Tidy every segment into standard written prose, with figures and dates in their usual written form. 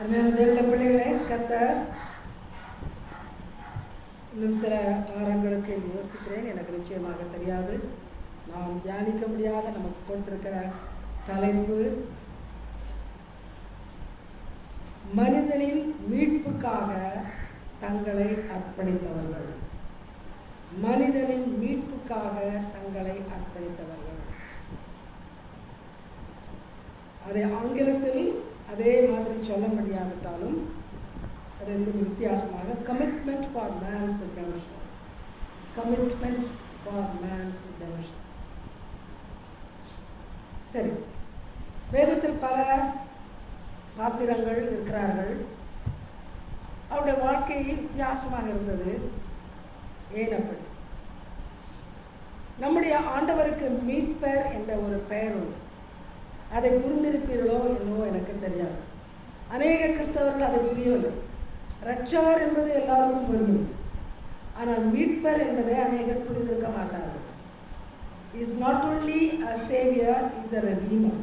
அருமையான தேவனுடைய பிள்ளைகளே, கர்த்தர் இன்னும் சில வாரங்களுக்கு யோசிக்கிறேன், எனக்கு நிச்சயமாக தெரியாது. நாம் தியானிக்க முடியாத நமக்கு கொடுத்திருக்கிற தலைப்பு மனிதனின் மீட்புக்காக தங்களை அர்ப்பணித்தவர்கள். மனிதனின் மீட்புக்காக தங்களை அர்ப்பணித்தவர்கள். அதை ஆங்கிலத்தில் அதே மாதிரி சொல்ல முடியாவிட்டாலும் அது வித்தியாசமாக commitment for man's redemption. Commitment for man's redemption. சரி, வேதத்தில் பல பாத்திரங்கள் இருக்கிறார்கள். அவருடைய வாழ்க்கை வித்தியாசமாக இருந்தது. ஏன் அப்படி? நம்முடைய ஆண்டவருக்கு மீட்பர் என்ற ஒரு பெயர் உண்டு. அதை புரிந்திருப்பீர்களோ என்னவோ எனக்கு தெரியாது. அநேக கிறிஸ்தவர்கள் அதை புரியவில்லை. ரட்சகர் என்பது எல்லாருக்கும் புரியும், ஆனால் மீட்பர் என்பதை அநேகர் புரிந்திருக்க மாட்டார்கள். Is not only a Xavier, is a redeemer.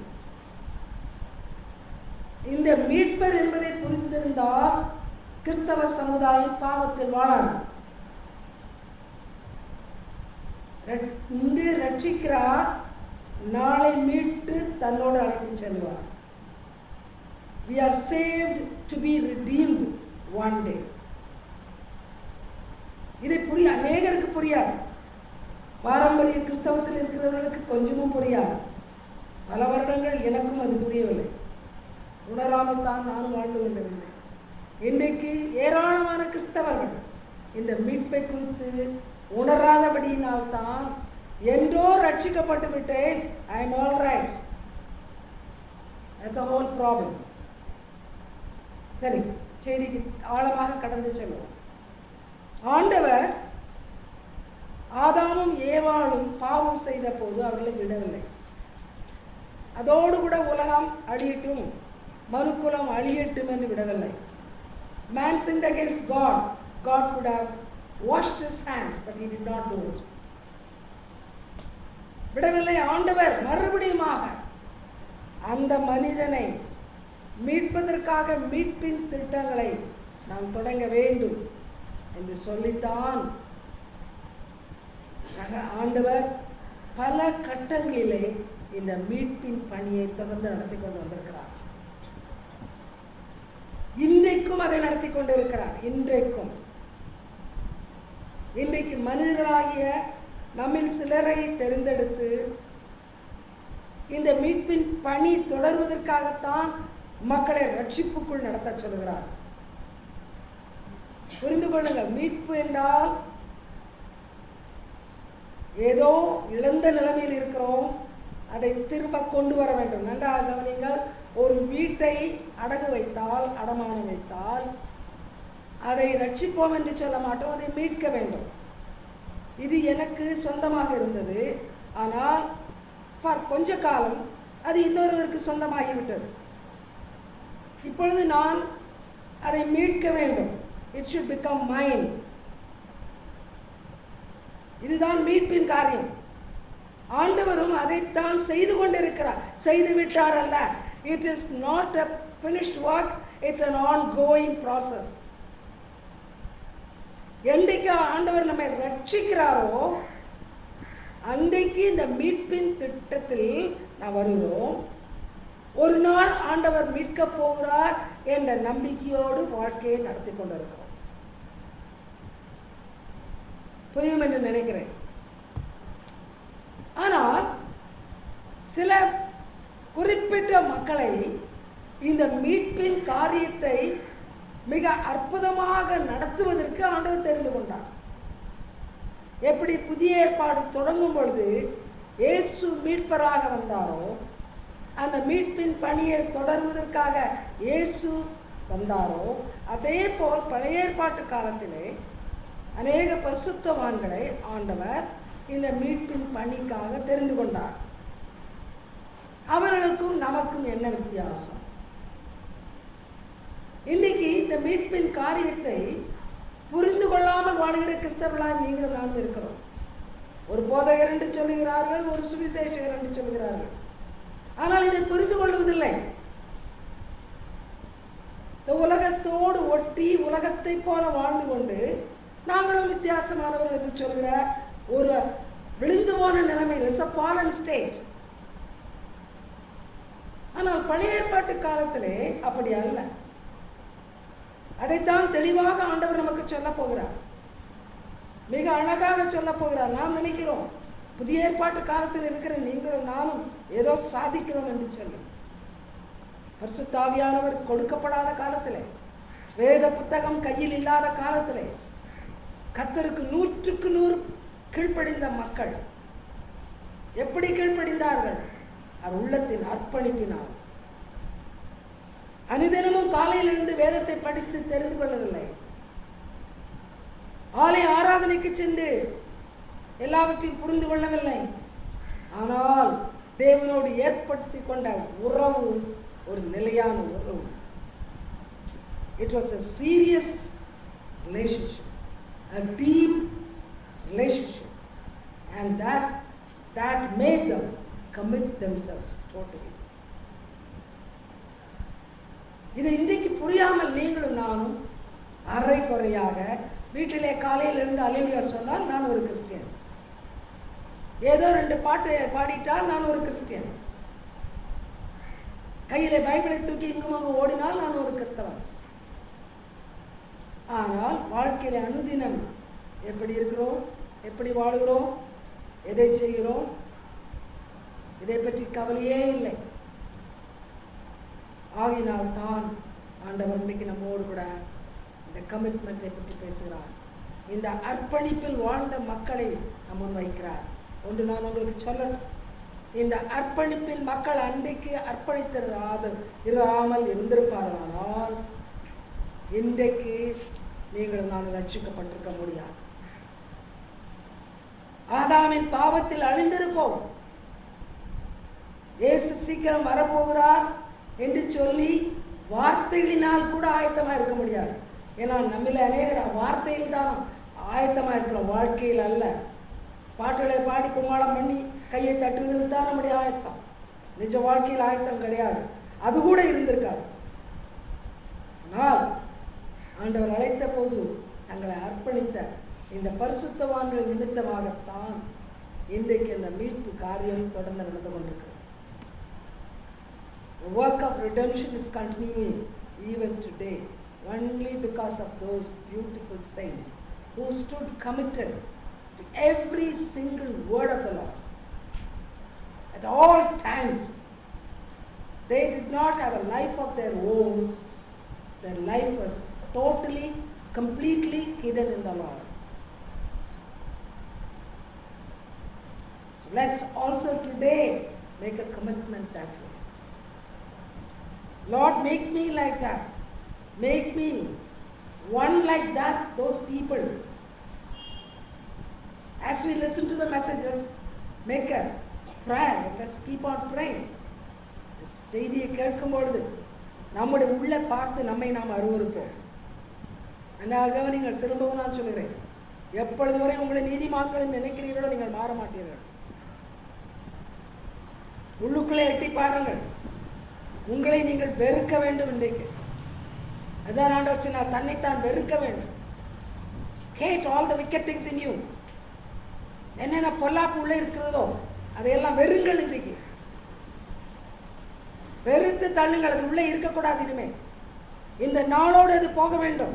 இந்த மீட்பர் என்பதை புரிந்திருந்தால் கிறிஸ்தவ சமுதாயம் பாவத்தில் வாழாது. இன்று ரட்சிக்கிறார், நாளை மீட்டு தன்னோடு அழைத்து செல்வார். We are saved to be redeemed one day. இதை அநேகருக்கு புரியாது. பாரம்பரிய கிறிஸ்தவத்தில் இருக்கிறவர்களுக்கு கொஞ்சமும் புரியாது. பல வருடங்கள் எனக்கும் அது புரியவில்லை. உணராமல் தான் நானும் வாழ்ந்து கொண்டிருந்தேன். இன்றைக்கு ஏராளமான கிறிஸ்தவர்கள் இந்த மீட்பை குறித்து உணராதபடியினால்தான் என்றோ ரட்சிக்கப்பட்டு விட்டேன், I am all right. That's a whole problem. சரி, செய்திக்கு ஆழமாக கடந்து செல்வோம். ஆண்டவர் ஆதாமும் ஏவாளும் பாவம் செய்த போது அவர்களை விடவில்லை. அதோடு கூட உலகம் அழியட்டும், மனுக்குலம் அழியட்டும் என்று விடவில்லை. Man sinned against God. God could have washed his hands, but he did not do it. விடவில்லை. ஆண்டவர் மறுபடியுமாக அந்த மனிதனை மீட்பதற்காக மீட்பின் திட்டங்களை நாம் தொடங்க வேண்டும் என்று சொல்லித்தான் ஆண்டவர் பல கட்டங்களிலே இந்த மீட்பின் பணியை தொடர்ந்து நடத்தி கொண்டு வந்திருக்கிறார். இன்றைக்கும் அதை நடத்தி கொண்டிருக்கிறார். இன்றைக்கு மனிதர்களாகிய நம்மில் சிலரை தெரிந்தெடுத்து இந்த மீட்பின் பணி தொடர்வதற்காகத்தான் மக்களை ரட்சிப்புக்குள் நடத்த சொல்கிறார். புரிந்து கொள்ளுங்கள், மீட்பு என்றால் ஏதோ இழந்த நிலைமையில் இருக்கிறோம், அதை திரும்ப கொண்டு வர வேண்டும். நன்றாக கவனிங்கள். ஒரு வீட்டை அடகு வைத்தால், அடமானம் வைத்தால், அதை ரட்சிப்போம் என்று சொல்ல மாட்டோம், அதை மீட்க வேண்டும். இது எனக்கு சொந்தமாக இருந்தது, ஆனால் கொஞ்ச காலம் அது இன்னொருவருக்கு சொந்தமாகிவிட்டது. இப்பொழுது நான் அதை மீட்க வேண்டும். இட் ஷுட் பிகம் மைன். இதுதான் மீட்பின் காரியம். ஆண்டவரும் அதைத்தான் செய்து கொண்டிருக்கிறார். செய்து விட்டார் அல்ல. It is not a finished work, it's an ongoing process. என்றைக்கு ஆண்டவர் நம்மை ரட்சிக்கிறாரோ அன்றைக்கு இந்த மீட்பின் திட்டத்தில் நாம் வருகிறோம். ஒரு நாள் ஆண்டவர் மீட்க போகிறார் என்ற நம்பிக்கையோடு வாழ்க்கையை நடத்தி கொண்டிருக்கிறோம். புரியும் என்று நினைக்கிறேன். ஆனால் சில குறிப்பிட்ட மக்களை இந்த மீட்பின் காரியத்தை மிக அற்புதமாக நடத்துவதற்கு ஆண்டவர் தெரிந்து கொண்டார். எப்படி புதிய ஏற்பாடு தொடங்கும் பொழுது இயேசு மீட்பராக வந்தாரோ, அந்த மீட்பின் பணியை தொடர்வதற்காக இயேசு வந்தாரோ, அதே போல் பழைய ஏற்பாட்டு காலத்திலே அநேக பரிசுத்தவான்களை ஆண்டவர் இந்த மீட்பின் பணிக்காக தெரிந்து கொண்டார். அவர்களுக்கும் நமக்கும் என்ன வித்தியாசம்? இன்னைக்கு இந்த மீட்பின் காரியத்தை புரிந்து கொள்ளாமல் வாழ்கிற கிறிஸ்தவர்களாக நீங்களும் நாம் இருக்கிறோம். ஒரு போதகர் என்று சொல்லுகிறார்கள், ஒரு சுவிசேஷகர் என்று சொல்லுகிறார்கள். ஆனால் இதை புரிந்து கொள்வதில்லை. இந்த உலகத்தோடு ஒட்டி உலகத்தை போல வாழ்ந்து கொண்டு நாங்களும் வித்தியாசமானவர்கள் என்று சொல்கிற ஒரு விழுந்து போன நிலைமையில், இட்ஸ் a fallen state. ஆனால் பழைய ஏற்பாட்டு காலத்திலே அப்படி அல்ல. அதைத்தான் தெளிவாக ஆண்டவர் நமக்கு சொல்ல போகிறார், மிக அழகாக சொல்ல போகிறார். நாம் நினைக்கிறோம் புதிய ஏற்பாட்டு காலத்தில் இருக்கிற நீங்களும் நானும் ஏதோ சாதிக்கிறோம் என்று சொல்லி. பரிசுத்த ஆவியானவர் கொடுக்கப்படாத காலத்திலே, வேத புத்தகம் கையில் இல்லாத காலத்திலே, கர்த்தருக்கு 100க்கு 100 கீழ்ப்படிந்த மக்கள் எப்படி கீழ்ப்படிந்தார்கள்? அவர் உள்ளத்தின் அர்ப்பணிப்பினார். அனுதினமும் காலையிலிருந்து வேதத்தை படித்து தெரிந்து கொள்ளவில்லை. ஆலய ஆராதனைக்கு சென்று எல்லாவற்றையும் புரிந்து கொள்ளவில்லை. ஆனால் தேவனோடு ஏற்படுத்தி கொண்ட உறவு ஒரு நிலையான உறவு. It was a serious relationship, a deep relationship, and that made them commit themselves totally. இதை இன்றைக்கு புரியாமல் நீங்களும் நானும் அரை குறையாக வீட்டிலே காலையில் இருந்து அல்லேலூயா சொன்னால் நான் ஒரு கிறிஸ்டியன், ஏதோ 2 பாட்டு பாடிட்டால் நான் ஒரு கிறிஸ்டியன், கையிலே பைபிளை தூக்கி இங்குமாக ஓடினால் நான் ஒரு கிறிஸ்தவன். ஆனால் வாழ்க்கையில அனுதினம் எப்படி இருக்கிறோம், எப்படி வாழுகிறோம், எதை செய்கிறோம், இதை பற்றி கவலையே இல்லை. ஆகினால் தான் ஆண்டவர் இன்னைக்கு நம்மோடு கூட இந்த கமிட்மெண்ட்டை பற்றி பேசுகிறார். இந்த அர்ப்பணிப்பில் வாழ்ந்த மக்களை நம்ம வைக்கிறார். ஒன்று நான் உங்களுக்கு சொல்லணும், இந்த அர்ப்பணிப்பில் மக்கள் அன்றைக்கு இராமல் இருந்திருப்பார்களானால் இன்றைக்கு நீங்கள் நான் ரட்சிக்கப்பட்டிருக்க முடியாது. ஆதாமின் பாவத்தில் அழிந்திருப்போம். இயேசு சீக்கிரம் வரப்போகிறார் என்று சொல்லி வார்த்தைகளினால் கூட ஆயத்தமாக இருக்க முடியாது. ஏன்னா நம்மள அநேகர் வார்த்தையில் தான் ஆயத்தமாக இருக்கிறோம், வாழ்க்கையில் அல்ல. பாட்டுகளை பாடி கும்மாளம் பண்ணி கையை தட்டுவதில் தான் நம்முடைய ஆயத்தம். நிஜ வாழ்க்கையில் ஆயத்தம் கிடையாது, அது கூட இருந்திருக்காது. ஆனால் ஆண்டவர் அழைத்த போது தங்களை அர்ப்பணித்த இந்த பரிசுத்தவான்கள் நிமித்தமாகத்தான் இன்றைக்கு இந்த மீட்பு காரியம் தொடர்ந்து நடந்து கொண்டிருக்கிறது. The work of redemption is continuing even today only because of those beautiful saints who stood committed to every single word of the Lord at all times. They did not have a life of their own. Their life was totally, completely hidden in the Lord. So let's also today make a commitment that way. Lord, make me like that. Make me one like that, those people. As we listen to the message, let's make a prayer. Let's keep on praying. செய்தியை கேட்கும் பொழுது நம்முடைய உள்ளே பார்த்து நம்மை நாம் அருவருப்போம். அண்ணாக நீங்கள் திரும்பவும் நான் சொல்கிறேன், எப்பொழுது வரை உங்களை நீதிமான்கள் நினைக்கிறீர்களோ நீங்கள் மாற மாட்டீர்கள். உள்ளுக்குள்ளே எட்டி பாருங்கள், உங்களை நீங்கள் வெறுக்க வேண்டும். இன்றைக்கு அதான் ஆண்டவர் சொன்னார், தன்னைத்தான் வெறுக்க வேண்டும். Hate all the wicked things in you. என்னென்ன பொல்லாப்பு உள்ளே இருக்கிறதோ அதையெல்லாம் வெறுங்கள். இன்றைக்கு வெறுத்து தள்ளுங்கள், அது உள்ளே இருக்கக்கூடாது. இனிமே இந்த நாளோடு அது போக வேண்டும்.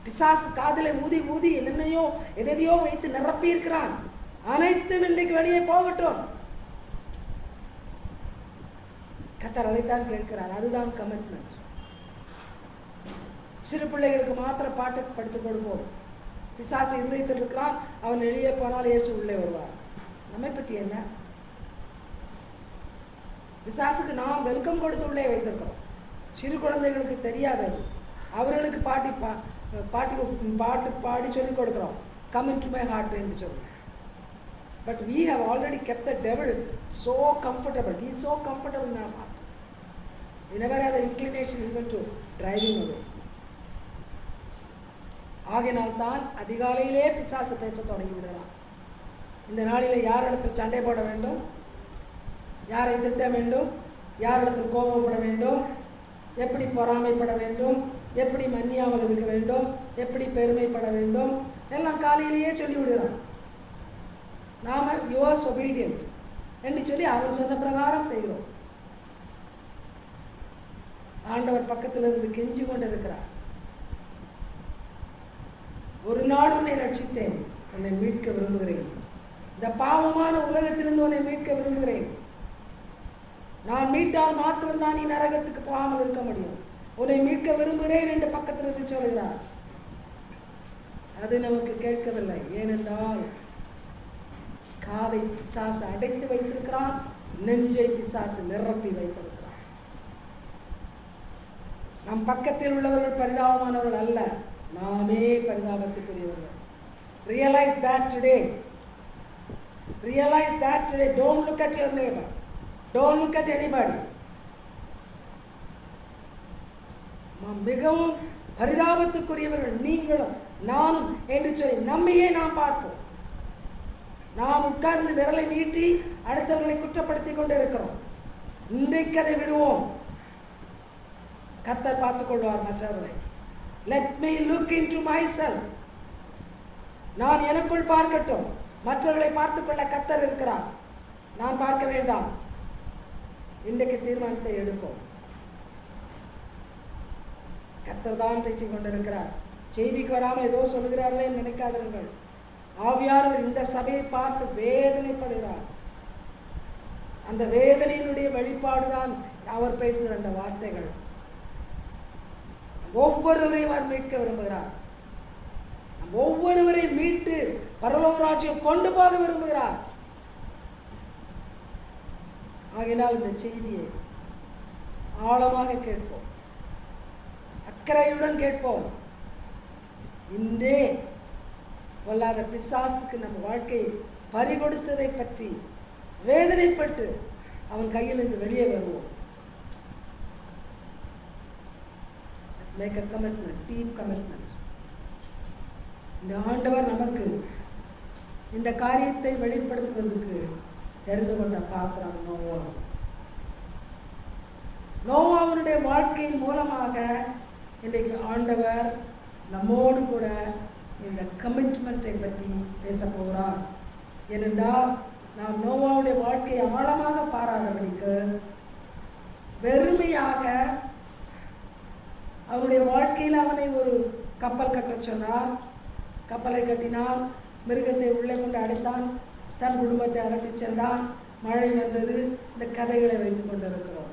பிசாசு காதிலே ஊதி ஊதி என்னென்னையோ எதையோ வைத்து நிரப்பி இருக்கிறான். அனைத்தும் இன்றைக்கு வெளியே போகட்டும். கர்த்தர் அதைத்தான் கேட்கிறார். அதுதான் கமிட்மெண்ட். சிறு பிள்ளைகளுக்கு மாத்திரம் பாட்டு படித்துக் கொடுப்போம். பிசாசு இருதயத்தில் இருக்கிறான், அவன் வெளியே போனால் இயேசு உள்ளே வருவார். நம்மை பற்றி என்ன? பிசாசுக்கு நாம் வெல்கம் கொடுத்து உள்ளே வைத்திருக்கிறோம். சிறு குழந்தைகளுக்கு தெரியாதது, அவர்களுக்கு பாட்டு பாடி சொல்லிக் கொடுக்கிறோம். Come in to my heart என்று சொல்லி. But we have already kept the devil so comfortable. He is so comfortable in our heart. We never have the inclination even to drive him away. ஆகினால் தான் அதிகாலையிலே பிசாசு பேச தொடங்கி விடலாம். இந்த நாளிலே யாரிடத்தில் சண்டை போட வேண்டும், யாரை திட்ட வேண்டும், யாரிடத்தில் கோபப்பட வேண்டும், எப்படி பொறாமைப்பட வேண்டும், எப்படி மன்னியாமல் இருக்க வேண்டும், எப்படி பெருமைப்பட வேண்டும், எல்லாம் காலையிலேயே சொல்லிவிடுகிறான். நாம யுவர்ஸ் ஒபீடியன்ட் என்று சொல்லி அவன் சொன்ன பிரகாரம் செய்கிறோம். ஆண்டவர் பக்கத்தில் இருந்து கெஞ்சி கொண்டு இருக்கிறார். ஒரு நாள் உன்னை ரட்சித்தேன், உன்னை மீட்க விரும்புகிறேன். இந்த பாவமான உலகத்திலிருந்து உன்னை மீட்க விரும்புகிறேன். நான் மீட்டால் மாத்திரம்தான் நீ நரகத்துக்கு போகாமல் இருக்க முடியும். உன்னை மீட்க விரும்புகிறேன் என்று பக்கத்திலிருந்து சொல்கிறார். அது நமக்கு கேட்கவில்லை. ஏனென்றால் காதை பிசாசு அடைத்து வைத்திருக்கிறான், நெஞ்சை பிசாசு நிரப்பி வைத்திருக்கிறான். நம் பக்கத்தில் உள்ளவர்கள் பரிதாபமானவர்கள் அல்ல, நாமே பரிதாபத்துக்குரியவர்கள். Realize that today. Realize that today. Don't look at your neighbor. Don't look at anybody. மிகவும் பரிதாபத்துக்குரியவர்கள் நீங்களும் நானும் என்று சொல்லி நம்மையே நாம் பார்ப்போம். நாம் உட்கார்ந்து விரலை நீட்டி அடுத்தவர்களை குற்றப்படுத்திக் கொண்டு இருக்கிறோம். இன்றைக்கு அதை விடுவோம். கர்த்தர் பார்த்துக் கொள்வார் மற்றவர்களை. Let me look into myself. நான் எனக்குள் பார்க்கட்டும். மற்றவர்களை பார்த்துக் கொள்ள கர்த்தர் இருக்கிறார். நான் பார்க்க வேண்டாம். இன்றைக்கு தீர்மானத்தை எடுப்போம். கர்த்தர் தான் பேசிக் கொண்டிருக்கிறார். செய்திக்கு வராமல் ஏதோ சொல்லுகிறார்களே நினைக்காதீர்கள். ஆவியானவர் இந்த சபையை பார்த்து வேதனைப்படுகிறார். அந்த வேதனையினுடைய வெளிப்பாடுதான் அவர் பேசுகிற அந்த வார்த்தைகள். ஒவ்வொருவரையும் அவர் மீட்க விரும்புகிறார். ஒவ்வொருவரையும் மீட்டு பரலோக ராஜ்யம் கொண்டு போக விரும்புகிறார். ஆகினால் இந்த செய்தியை ஆழமாக கேட்போம், அக்கறையுடன் கேட்போம். இன்றே பொல்லாத பிசாசுக்கு நம்ம வாழ்க்கையை பறிகொடுத்ததை பற்றி வேதனைப்பட்டு அவன் கையிலிருந்து வெளியே வருவோம். Make a commitment, deep commitment. இந்த ஆண்டவர் நமக்கு இந்த காரியத்தை வெளிப்படுத்துவதற்கு தெரிந்து கொண்ட பாத்திரம் நோவா. நோவாவுடைய வாழ்க்கையின் மூலமாக இன்றைக்கு ஆண்டவர் நம்மோடு கூட இந்த கமிட்மெண்ட்டை பற்றி பேச போகிறார். ஏனென்றால் நாம் நோவாவுடைய வாழ்க்கையை ஆழமாக பாராதபடிக்கு வெறுமையாக அவனுடைய வாழ்க்கையில் அவனை ஒரு கப்பல் கட்ட சொன்னார். கப்பலை கட்டினான், மிருகத்தை உள்ளே கொண்டு அடைத்தான், தன் குடும்பத்தை அழைத்து சென்றான், மழை வந்தது. இந்த கதைகளை வைத்துக் கொண்டிருக்கிறோம்.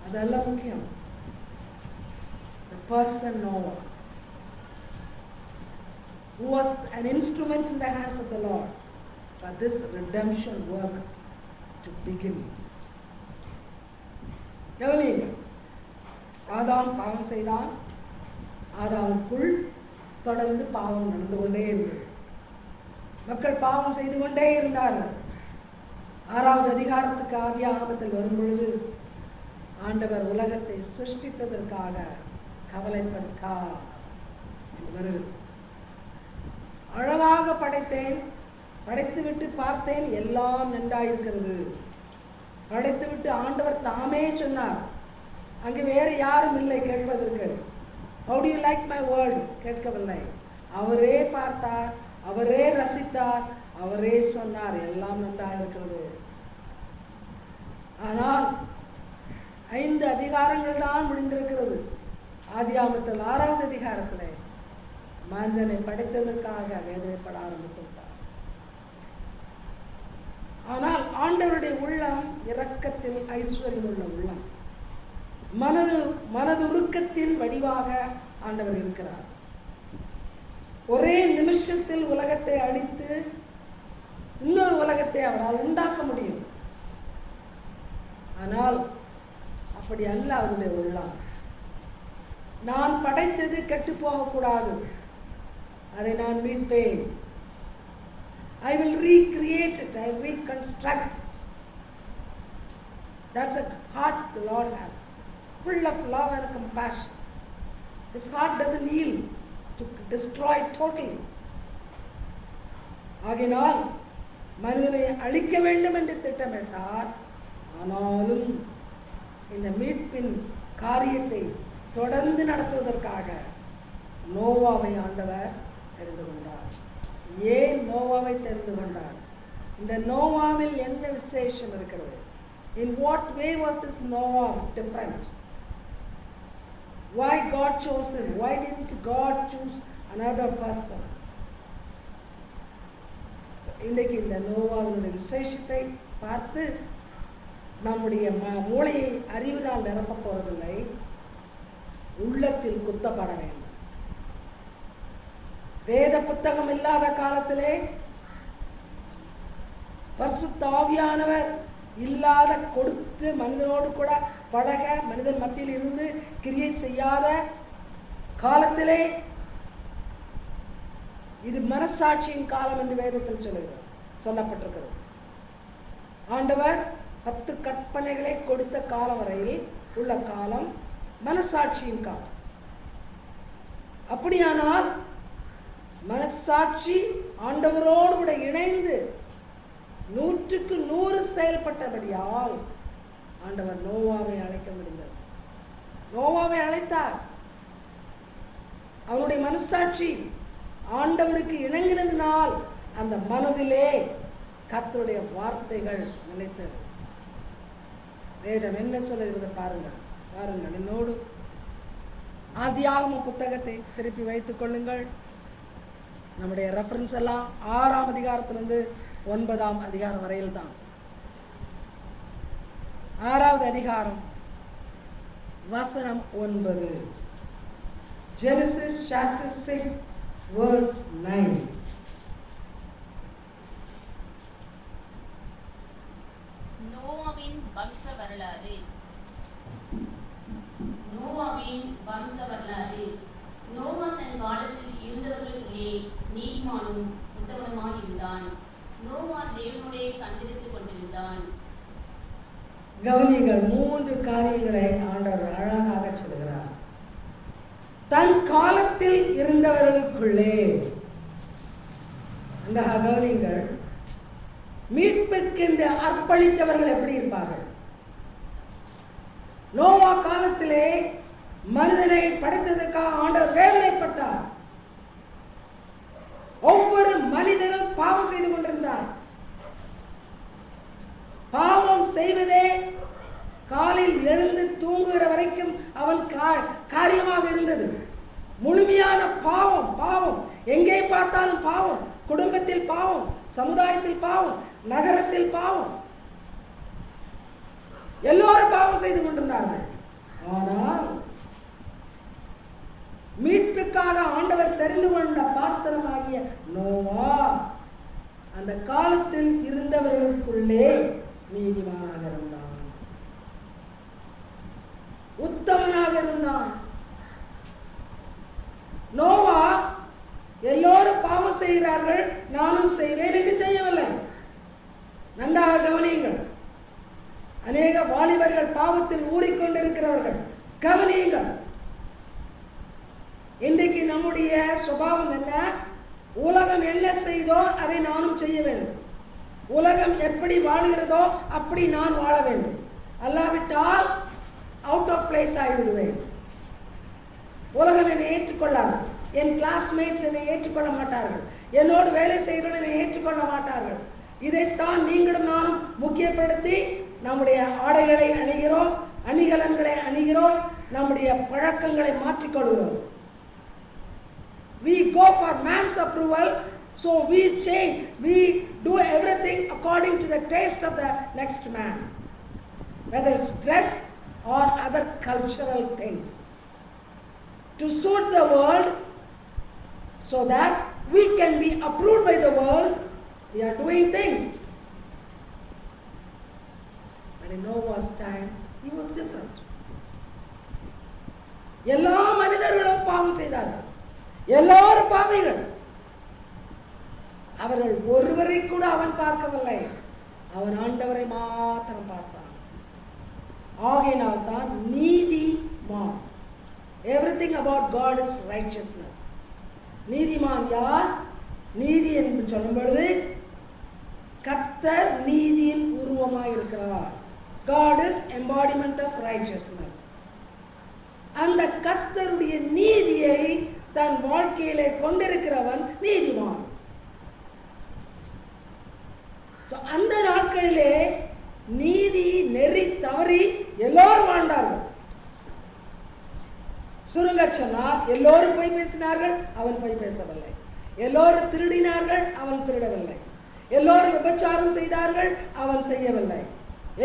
அதெல்லாம் முக்கியம். The person Noah, who was an instrument in the hands of the Lord for this redemption work to begin. கவனியுங்கள், ஆதாம் பாவம் செய்தான். ஆதாமுக்குள் தொடர்ந்து பாவம் நடந்து கொண்டே இருந்தது. மக்கள் பாவம் செய்து கொண்டே இருந்தார்கள். 6வது அதிகாரத்துக்கு ஆதியாகமத்தில் வரும்பொழுது ஆண்டவர் உலகத்தை சிருஷ்டித்ததற்காக கவலைப்பட்டா வருகிறது. அழகாக படைத்தேன், படைத்துவிட்டு பார்த்தேன், எல்லாம் நன்றாயிருக்கிறது. படைத்துவிட்டு ஆண்டவர் தாமே சொன்னார். அங்கே வேறு யாரும் இல்லை கேட்பதற்கு. How do you like my word? கேட்கவில்லை. அவரே பார்த்தார், அவரே ரசித்தார், அவரே சொன்னார், எல்லாம் நன்றாக இருக்கிறது. ஆனால் 5 அதிகாரங்கள் தான் முடிந்திருக்கிறது. ஆதியாகமத்தில் 6வது அதிகாரத்தில் மனிதனை படைத்ததற்காக வேதனைப்பட ஆரம்பித்தார். ஆனால் ஆண்டவருடைய உள்ளம் இரக்கத்தில் ஐஸ்வர்யம் உள்ள உள்ளம், மனதுருக்கத்தின் வடிவாக ஆண்டவர் இருக்கிறார். ஒரே நிமிஷத்தில் உலகத்தை அழித்து இன்னொரு உலகத்தை அவரால் உண்டாக்க முடியும். ஆனால் அப்படி அல்ல அவருடைய உள்ளம். நான் படைத்தது கெட்டு போகக்கூடாது, அதை நான் மீட்பேன். I will recreate it, I will reconstruct it. That's a heart the Lord has, full of love and compassion. His heart doesn't yield to destroy totally. ஆகினால் மனிதனை அழிக்க வேண்டும் என்று திட்டமிட்டார். ஆனாலும் இந்த மீட்பின் காரியத்தை தொடர்ந்து நடத்துவதற்காக நோவாவை ஆண்டவர் தெரிந்து கொண்டார். ஏன் நோவாவை தெரிந்து கொண்டார்? இந்த நோவாவில் என்ன விசேஷம் இருக்கிறது? In what way was this Noah different? Why God chose him? Why didn't God choose another person? இன்றைக்கு இந்த நோவாவினுடைய விசேஷத்தை பார்த்து நம்முடைய மூளையை அறிவினால் நிரப்ப போவதில்லை, உள்ளத்தில் குத்தப்பட வேண்டும். வேத புத்தகம் இல்லாத காலத்திலே, பரிசுத்த ஆவியானவர் இல்லாத, கொடுத்து மனிதனோடு கூட பழக, மனிதன் மத்தியில் இருந்து கிரியை செய்யாத காலத்திலே இது மனசாட்சியின் காலம் என்று வேதத்தில் சொல்லப்பட்டிருக்கிறது. ஆண்டவர் 10 கற்பனைகளை கொடுத்த காலம் வரையில் உள்ள காலம் மனசாட்சியின் காலம். அப்படியானால் மனசாட்சி ஆண்டவரோடு கூட இணைந்து 100க்கு 100 செயல்பட்டபடியால் ஆண்டவர் நோவாவை அழைக்க முடிந்தது. நோவாவை அழைத்தார். அவனுடைய மனசாட்சி ஆண்டவருக்கு இணங்கினதினால் அந்த மனதிலே கர்த்தருடைய வார்த்தைகள் நிலைத்தது. வேதம் என்ன சொல்லுகிறது பாருங்கள், பாருங்கள் என்னோடு ஆதியாகம புத்தகத்தை திருப்பி வைத்துக் கொள்ளுங்கள். நம்முடைய ரெஃபரன்ஸ் எல்லாம் 6ஆம் அதிகாரத்திலிருந்து 9ஆம் அதிகாரம் வரையில் தான். 6வது அதிகாரம் வசனம் 9. Genesis chapter 6 verse 9. நோவாவின் வம்ச வரலாறு. நோவாவின் வம்ச வரலாறு. நோவா தன் காலத்தில் இருந்தவர்களுக்குள்ளே நீதிமானும் உத்தமனுமாய் இருந்தான். நோவா தேவனுடைய சஞ்சரித்துக் கொண்டிருந்தான். கவனிங்கள், 3 காரியங்களை ஆண்டவர் அழகாக சொல்கிறார். தன் காலத்தில் இருந்தவர்களுக்குள்ளே, அந்த கவனிங்கள், மீட்புக்கென்று அர்ப்பணித்தவர்கள் எப்படி இருப்பார்கள்? நோவா காலத்திலே மனிதனை படைத்ததற்காக ஆண்டவர் வேதனைப்பட்டார். ஒவ்வொரு மனிதனும் பாவம் செய்து கொண்டிருந்தார். பாவம் செய்வதே காலில் எழுந்து தூங்குகிற வரைக்கும் அவன் காரியமாக இருந்தது. முழுமையான பாவம், பாவம், எங்கே பார்த்தாலும் பாவம். குடும்பத்தில் பாவம், சமுதாயத்தில் பாவம், நகரத்தில் பாவம், எல்லோரும் பாவம் செய்து கொண்டிருந்தார்கள். ஆனால் மீட்புக்காக ஆண்டவர் தெரிந்து கொண்ட பாத்திரமாகிய நோவா அந்த காலத்தில் இருந்தவர்களுக்குள்ளே நீதிமானாக இருந்தான், உத்தமனாக இருந்தான். நோவா எல்லோரும் பாவம் செய்கிறார்கள், நானும் செய்வேன் என்று செய்யவில்லை. நன்றாக கவனியுங்கள். அநேக வாலிபர்கள் பாவத்தில் ஊறிக்கொண்டிருக்கிறவர்கள், கவனியுங்கள். இன்றைக்கு நம்முடைய சுபாவம் என்ன? உலகம் என்ன செய்தோ அதை நானும் செய்ய வேண்டும். உலகம் எப்படி வாழுகிறதோ அப்படி நான் வாழ வேண்டும். அல்லாவிட்டால் அவுட் ஆஃப் பிளேஸ் ஆகிவிடுவேன். உலகம் என்னை ஏற்றுக்கொள்ளாது. என் கிளாஸ்மேட்ஸ் என்னை ஏற்றுக்கொள்ள மாட்டார்கள். என்னோடு வேலை செய்கிறவர்கள் என்னை ஏற்றுக்கொள்ள மாட்டார்கள். இதைத்தான் நீங்களும் நானும் முக்கியப்படுத்தி நம்முடைய ஆடைகளை அணிகிறோம், அணிகலன்களை அணிகிறோம், நம்முடைய பழக்கங்களை மாற்றிக்கொள்கிறோம். We go for man's approval, so we change, we do everything according to the taste of the next man, whether it's dress or other cultural things, to suit the world, so that we can be approved by the world. We are doing things. But in Noah's time, he was different. எல்லா மனிதர்களும் பாவம் செய்தார்கள். எல்லாரும் பாவிகள். அவர்கள் ஒருவரை கூட அவன் பார்க்கவில்லை. அவன் ஆண்டவரை மாத்திரம் பார்த்தான். ஆகையினால் தான் நீதிமான். Everything about God is righteousness. நீதிமான் யார்? நீதி என்று சொல்லும் பொழுது கர்த்தர் நீதியின் உருவமாய் இருக்கிறார். God is embodiment of righteousness. அந்த கர்த்தருடைய நீதியை தன் வாழ்க்கையிலே கொண்டிருக்கிறவன் நீதிமான். அந்த நாட்களிலே நீதி நெறி தவறி எல்லோரும் வாழ்ந்தார்கள். சுருங்க சொன்னால் எல்லோரும் பொய் பேசினார்கள், அவன் பொய் பேசவில்லை. எல்லோரும் திருடினார்கள், அவன் திருடவில்லை. எல்லோரும் விபச்சாரம் செய்தார்கள், அவன் செய்யவில்லை.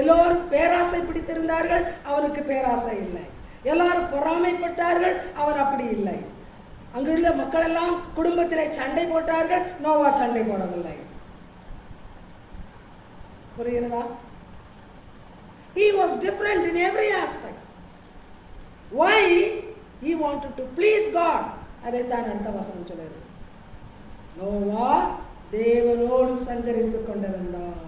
எல்லோரும் பேராசை பிடித்திருந்தார்கள், அவனுக்கு பேராசை இல்லை. எல்லாரும் பொறாமைப்பட்டார்கள், அவன் அப்படி இல்லை. அங்குள்ள மக்கள் எல்லாம் குடும்பத்திலே சண்டை போட்டார்கள், நோவா சண்டை போடவில்லை. புரிகிறதா? He was different in every aspect. Why? He wanted to please God. அதைத்தான் அடுத்த வசனம் சொல்லுது. நோவா தேவனோடு சஞ்சரித்துக் கொண்டிருந்தான்.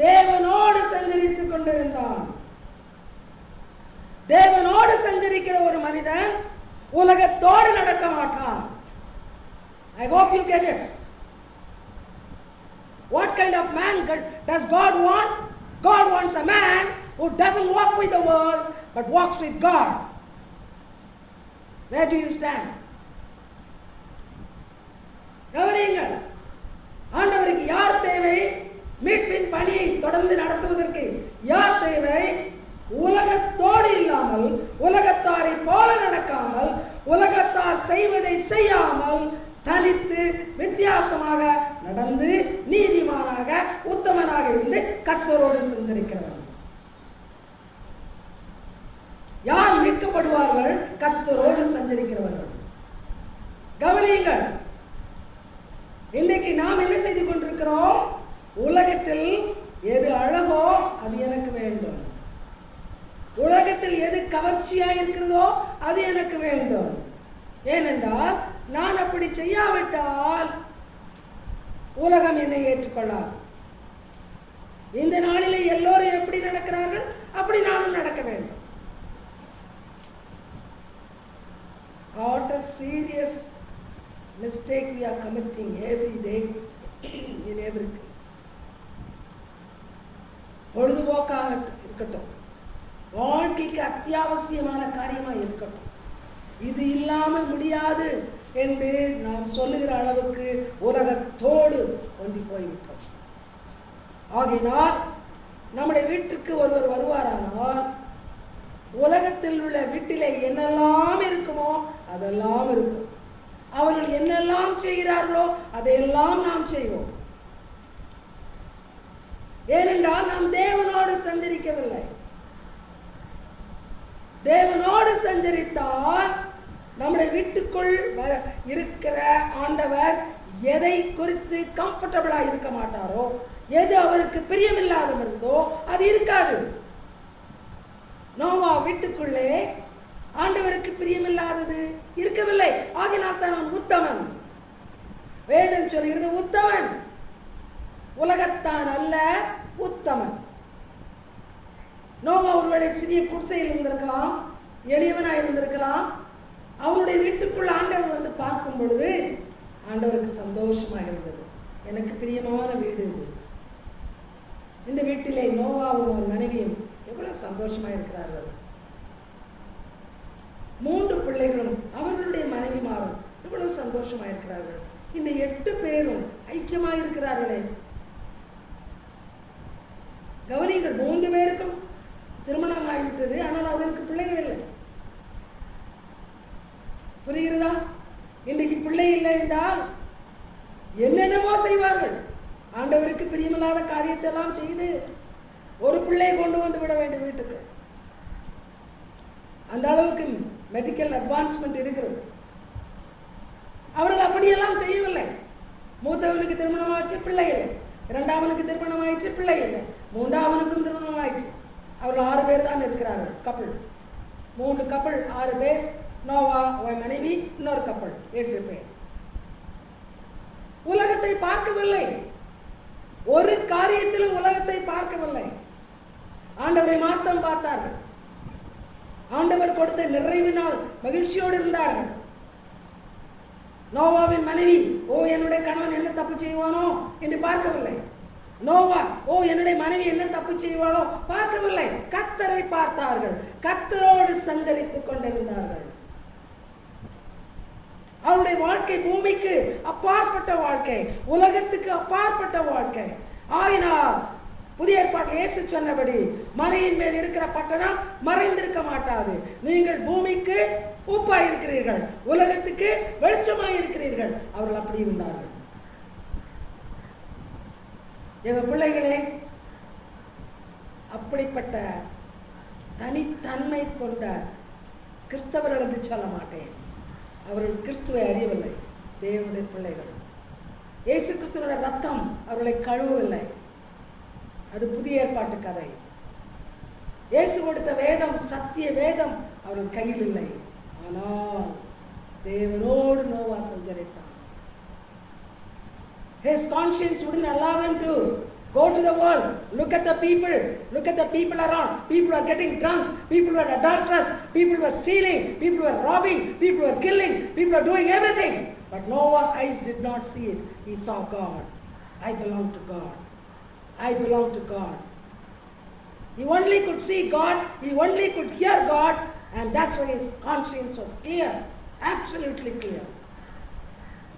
தேவனோடு சஞ்சரித்துக் கொண்டிருந்தான். தேவனோடு சஞ்சரிக்கிற ஒரு மனிதன் உலகத்தோடு நடக்க மாட்டான். I hope you get it. What kind of man does God want? God wants a man who doesn't walk with the world but walks with God. Where do you stand? கவனியுங்கள். ஆண்டவருக்கு யார் தேவை? மீட்பின் பணியை தொடர்ந்து நடத்துவதற்கு யார் தேவை? உலகத்தோடு இல்லாமல், உலகத்தாரை போல நடக்காமல், உலகத்தார் செய்வதை செய்யாமல், தனித்து வித்தியாசமாக நடந்து நீதிமானாக உத்தமனாக இருந்து கர்த்தரோடு சஞ்சரிக்கிறவன். யார் மீட்கப்படுவார்கள்? கர்த்தரோடு சஞ்சரிக்கிறவர்கள். கவனியுங்கள். இன்னைக்கு நாம் என்ன செய்து கொண்டிருக்கிறோம்? உலகத்தில் எது அழகோ அது எனக்கு வேண்டும், உலகத்தில் எது கவர்ச்சியா இருக்கிறதோ அது எனக்கு வேண்டும். ஏனென்றால் நான் அப்படி செய்யாவிட்டால் உலகம் என்னை ஏற்றுக்கொள்ளாது. இந்த நாளிலே எல்லோரும் எப்படி நடக்கிறார்கள் அப்படி நானும் நடக்க வேண்டும். What a serious mistake we are committing every day in everything. பொழுதுபோக்காக இருக்கட்டும், வாழ்க்கைக்கு அத்தியாவசியமான காரியமாக இருக்கட்டும், இது இல்லாமல் முடியாது என்று நாம் சொல்லுகிற அளவுக்கு உலகத்தோடு ஒன்றி போய்விட்டோம். ஆகினால் நம்முடைய வீட்டுக்கு ஒருவர் வருவாரானால் உலகத்தில் உள்ள வீட்டிலே என்னெல்லாம் இருக்குமோ அதெல்லாம் இருக்கும். அவர்கள் என்னெல்லாம் செய்கிறார்களோ அதையெல்லாம் நாம் செய்வோம். ஏனென்றால் நாம் தேவனோடு சஞ்சரிக்கவில்லை. தேவனோடு சஞ்சரித்தால் நம்முடைய வீட்டுக்குள் இருக்கிற ஆண்டவர் எதை குறித்து கம்ஃபர்டபுளா இருக்க மாட்டாரோ, எது அவருக்கு பிரியமில்லாததோ அது இருக்காது. நோவா வீட்டுக்குள்ளே ஆண்டவருக்கு பிரியமில்லாதது இருக்கவில்லை. ஆகினால் தான் அவன் உத்தமன். வேதம் சொல்கிறது உத்தமன், உலகத்தான் அல்ல உத்தமன். நோவா ஒருவேளை சிறிய குடிசையில் இருந்திருக்கலாம், எளியவனாக இருந்திருக்கலாம். அவனுடைய வீட்டுக்குள்ள ஆண்டவர் வந்து பார்க்கும் பொழுது ஆண்டவருக்கு சந்தோஷமாக இருந்தது. எனக்கு பிரியமான வீடு இது. இந்த வீட்டிலே நோவாவும் ஒரு மனைவியும் எவ்வளவு சந்தோஷமா இருக்கிறார்கள். 3 பிள்ளைகளும் அவர்களுடைய மனைவிமாரும் எவ்வளவு சந்தோஷமா இருக்கிறார்கள். இந்த 8 பேரும் ஐக்கியமாக இருக்கிறார்களே. கவனிகள், 3 பேருக்கும் திருமணம் ஆகிவிட்டது, ஆனால் அவர்களுக்கு பிள்ளைகள் இல்லை. புரிகிறதா? இன்றைக்கு பிள்ளை இல்லை என்றால் என்னென்னவோ செய்வார்கள். ஆண்டவருக்கு பிரியமில்லாத காரியத்தை எல்லாம் செய்து ஒரு பிள்ளையை கொண்டு வந்து விட வேண்டும் வீட்டுக்கு. அந்த அளவுக்கு மெடிக்கல் அட்வான்ஸ்மெண்ட் இருக்கிறது. அவர்கள் அப்படியெல்லாம் செய்யவில்லை. மூத்தவனுக்கு திருமணம் ஆயிடுச்சு, பிள்ளை இல்லை. 2ஆவனுக்கு திருமணம் ஆயிடுச்சு, பிள்ளை இல்லை. 3ஆவனுக்கும் திருமணம் ஆயிடுச்சு. அவர்கள் 6 பேர் தான் இருக்கிறார்கள். கப்பல் 3 கப்பல் 6 பேர். நோவா மனைவி, இன்னொரு கப்பல் 8 பேர். உலகத்தை பார்க்கவில்லை. ஒரு காரியத்திலும் உலகத்தை பார்க்கவில்லை. ஆண்டவரை மாத்திரம் பார்த்தார்கள். ஆண்டவர் கொடுத்த நிறைவினால் மகிழ்ச்சியோடு இருந்தார்கள். நோவாவின் மனைவி, என்னுடைய கணவன் என்ன தப்பு செய்வானோ என்று பார்க்கவில்லை. நோவா, ஓ என்னுடைய மனைவி என்ன தப்பு செய்வாளோ பார்க்கவில்லை, கர்த்தரை பார்த்தார்கள், கர்த்தரோடு சஞ்சரித்துக் கொண்டிருந்தார்கள். அவருடைய வாழ்க்கை பூமிக்கு அப்பாற்பட்ட வாழ்க்கை, உலகத்துக்கு அப்பாற்பட்ட வாழ்க்கை. ஆயினால் புதிய ஏற்பாட்டில் இயேசு சொன்னபடி மலையின் மேல் இருக்கிற பட்டணம் மறைந்திருக்க மாட்டாது. நீங்கள் பூமிக்கு உப்பாய் இருக்கிறீர்கள், உலகத்துக்கு வெளிச்சமாய் இருக்கிறீர்கள். அவர்கள் அப்படி இருந்தார்கள். எங்க பிள்ளைகளே, அப்படிப்பட்ட தனித்தன்மை கொண்ட கிறிஸ்தவர்கள் என்று சொல்ல மாட்டேன். அவர்கள் கிறிஸ்துவை அறியவில்லை. தேவனுடைய பிள்ளைகள். இயேசு கிறிஸ்துவோட ரத்தம் அவர்களை கழுவவில்லை. அது புதிய ஏற்பாட்டு கதை. இயேசு கொடுத்த வேதம், சத்திய வேதம் அவர்கள் கையில் இல்லை. ஆனால் தேவனோடு Noah சஞ்சரித்தான். His conscience wouldn't allow him to go to the world. Look at the people. Look at the people around. People are getting drunk. People were adulterous. People were stealing. People were robbing. People were killing. People are doing everything. But Noah's eyes did not see it. He saw God. I belong to God. I belong to God. He only could see God. He only could hear God. And that's why his conscience was clear. Absolutely clear.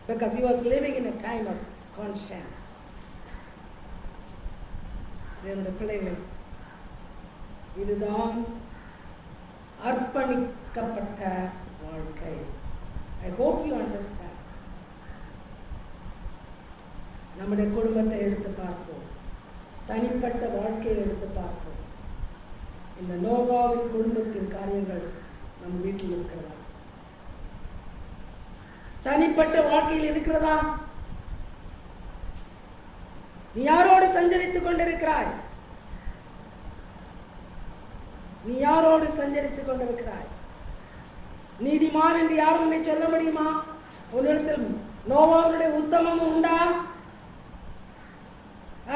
Because he was living in a time of conscience. என்னுடைய பிள்ளைகள், இதுதான் அர்ப்பணிக்கப்பட்ட வாழ்க்கை. I hope you understand. நம்முடைய குடும்பத்தை எடுத்து பார்ப்போம், தனிப்பட்ட வாழ்க்கையை எடுத்து பார்ப்போம். இந்த நோவாவின் குடும்பத்தின் காரியங்கள் நம் வீட்டில் இருக்கிறதா? தனிப்பட்ட வாழ்க்கையில் இருக்கிறதா? நீ யாரோடு சஞ்சரித்துக் கொண்டிருக்கிறாய்? நீ யாரோடு சஞ்சரித்துக் கொண்டிருக்கிறாய்? நீதிமான் என்று யாரும் உன்னை சொல்ல முடியுமா? உன்னிடத்தில் நோவாவுடைய உத்தமம் உண்டா?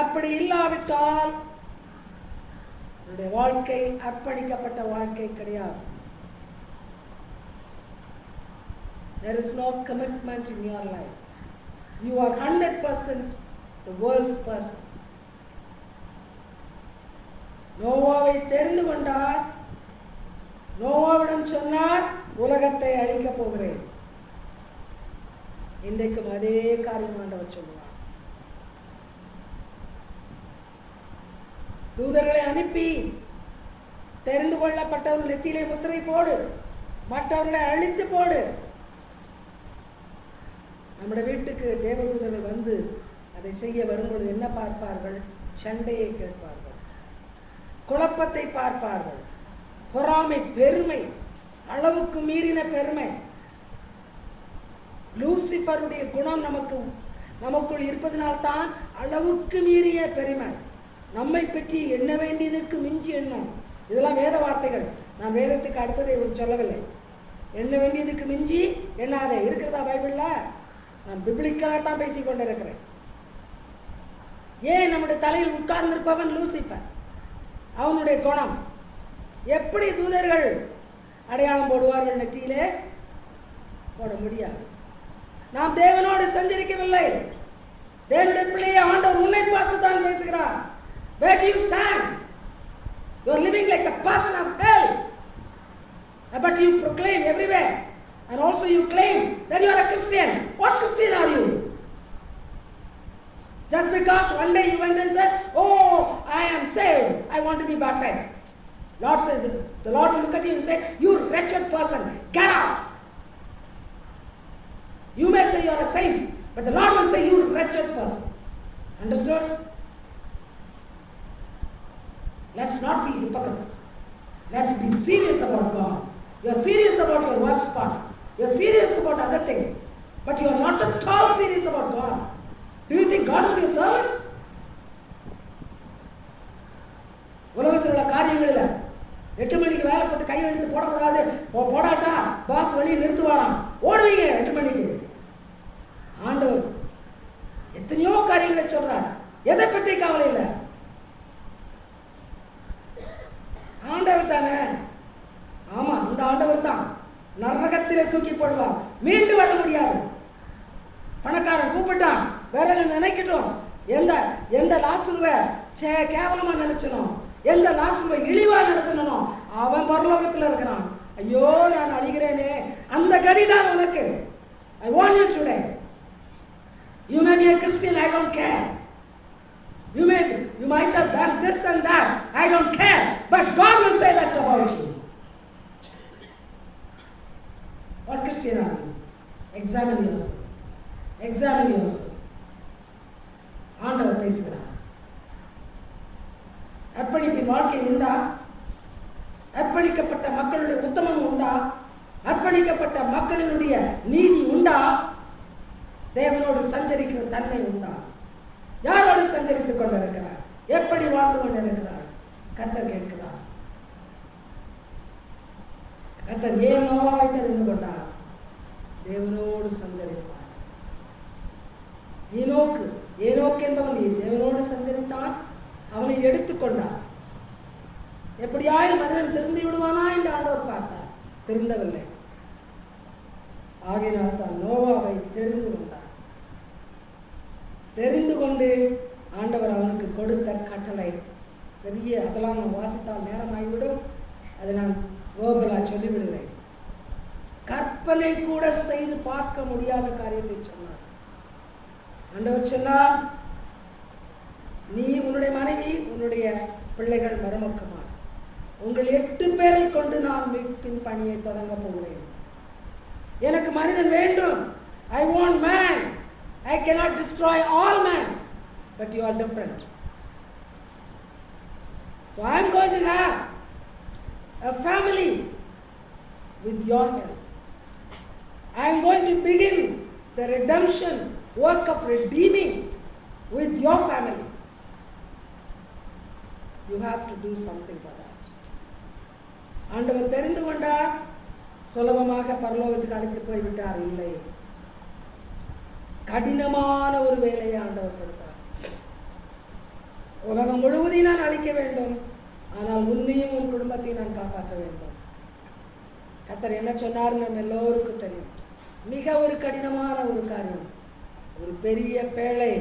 அப்படி இல்லாவிட்டால் உன்னுடைய வாழ்க்கை அர்ப்பணிக்கப்பட்ட வாழ்க்கை கிடையாது. There is no commitment in your life. You are 100% the world's person. நோவாவை தெரிந்து கொண்டார். நோவாவிடம் சொன்னார், உலகத்தை அழிக்கப் போகிறேன். இன்றைக்கும் அதே காரியம் ஆண்டவர் சொல்லுவார். தூதர்களை அனுப்பி தெரிந்து கொள்ளப்பட்டவர்கள் நெத்தியிலே முத்திரை போடு, மற்றவர்களை அழித்து போடு. நம்முடைய வீட்டுக்கு தேவதூதர்கள் வந்து அதை செய்ய வரும்பொழுது என்ன பார்ப்பார்கள்? சண்டையை கேட்பார்கள், குழப்பத்தை பார்ப்பார்கள், பொறாமை, பெருமை, அளவுக்கு மீறின பெருமை. லூசிஃபருடைய குணம் நமக்குள் இருப்பதனால்தான் அளவுக்கு மீறிய பெருமை. நம்மை பற்றி எண்ண வேண்டியதுக்கு மிஞ்சி எண்ணம். இதெல்லாம் வேத வார்த்தைகள். நான் வேதத்துக்கு அடுத்ததை சொல்லவில்லை. எண்ண வேண்டியதுக்கு மிஞ்சி எண்ணாதே இருக்கிறதா பைபிள்ல? நான் பிப்ளிக்காகத்தான் பேசிக் கொண்டிருக்கிறேன். ஏன் நம்முடைய தலையில் உட்கார்ந்திருப்பவன் லூசிஃபர், அவனுடைய குணம். எப்படி தூதர்கள் அடையாளம் போடுவார்கள் நெற்றியிலே? போட முடியாது. நாம் தேவனோடு சஞ்சரிக்கவில்லை. தேவனுடைய பிள்ளையை ஆண்டவர் உன்னை பார்த்து தான் பேசுகிறார். Where do you stand? You are living like a person of hell, but you proclaim everywhere, and also you claim that you are a Christian. What Christian are you? Just because one day you went and said, "Oh, I am saved, I want to be baptized." Lord says, the Lord will look at you and say, "You wretched person, get out." You may say you are a saint, but the Lord will say, "You wretched person." Understood? Let's not be hypocrites. Let's be serious about God. You are serious about your work spot. You are serious about other things, but you are not at all serious about God. Do you think God is your servant? உலகத்தில் உள்ள காரியங்களில் 8 மணிக்கு வேலை போட்டு கையெழுத்து போடக்கூடாது, போடாட்டா pass வெளியே நிறுத்துவாராம். ஓடுவீங்க 8 மணிக்கு. ஆண்டவர் எத்தனையோ காரியங்களை சொல்றார். எதை பற்றி கவலை இல்லை. ஆண்டவர் தானே. ஆமா, அந்த ஆண்டவர் தான் நரகத்திலே தூக்கி போடுவார். மீண்டு வர முடியாது. பணக்காரன் கூப்பிட்டான், விரல நினைக்கட்டும், எந்த எந்த லாசுருவை கேவலமா நினைச்சனும், எந்த லாசுருவை இழிவா நடத்தணும், அவன் பரலோகத்தில் இருக்கிறான். ஐயோ நான் அழிகிறேனே, அந்த கதி தான் உனக்கு. I want you today. You may be a Christian, I don't care. You might have done this and that, I don't care. But God will say that about you. What Christian are you? Examine yourself. Examine yourself. ஆண்டவர் பேசுகிறார். அர்ப்பணிப்பின் வாழ்க்கை உண்டா? அர்ப்பணிக்கப்பட்ட மக்களுடைய உத்தமம் உண்டா? அர்ப்பணிக்கப்பட்ட மக்களினுடைய நீதி உண்டா? தேவனோடு சஞ்சரிக்கிற தன்மை உண்டா? யாரோடு சஞ்சரித்துக் கொண்டிருக்கிறார்? எப்படி வாழ்ந்து கொண்டிருக்கிறார்? கர்த்தர் கேட்கிறார். கர்த்தர் ஏன் நோவாவை தெரிந்து கொண்டார்? தேவனோடு சஞ்சரித்தார். ஏனோக்கு என்பவன் தேவனோடு சஞ்சரித்தான், அவனை எடுத்துக்கொண்டார். எப்படியாயும் மனிதன் திருந்தி விடுவானா என்று ஆண்டவர் பார்த்தார். திருந்தவில்லை. ஆகையினால் தான் நோவாவை தெரிந்து கொண்டார். தெரிந்து கொண்டு ஆண்டவர் அவனுக்கு கொடுத்த கட்டளை பெரிய, அதெல்லாம் நான் வாசித்தால் நேரமாகிவிடும், அதை நான் கோபலா சொல்லிவிடுகிறேன். கற்பனை கூட செய்து பார்க்க முடியாத காரியத்தை சொன்னார். ஆண்டவர் சொன்னார், நீ உன்னுடைய மனைவி உன்னுடைய பிள்ளைகள் மருமக்கமா, உங்கள் 8 பேரை கொண்டு நான் மீட்பின் பணியை தொடங்க போகிறேன். எனக்கு மனிதன் வேண்டும். I want man. I cannot destroy all man, but you are different. So I am going to have a family with your help. I am going to begin the redemption work of redeeming with your family. You have to do something for that. ஆண்டவர் தெரிந்து கொண்டார். சுலபமாக பரலோகத்துக்கு அழைத்து போய்விட்டார். இல்லை, கடினமான ஒரு வேலையை ஆண்டவர் கொடுத்தார். உலகம் முழுவதையும் நான் அழிக்க வேண்டும், ஆனால் உன்னையும் உன் குடும்பத்தையும் நான் காப்பாற்ற வேண்டும். கர்த்தர் என்ன சொன்னார் நம்ம எல்லோருக்கும் தெரியும். மிக ஒரு கடினமான ஒரு காரியம், ஒரு பெரிய பேழை.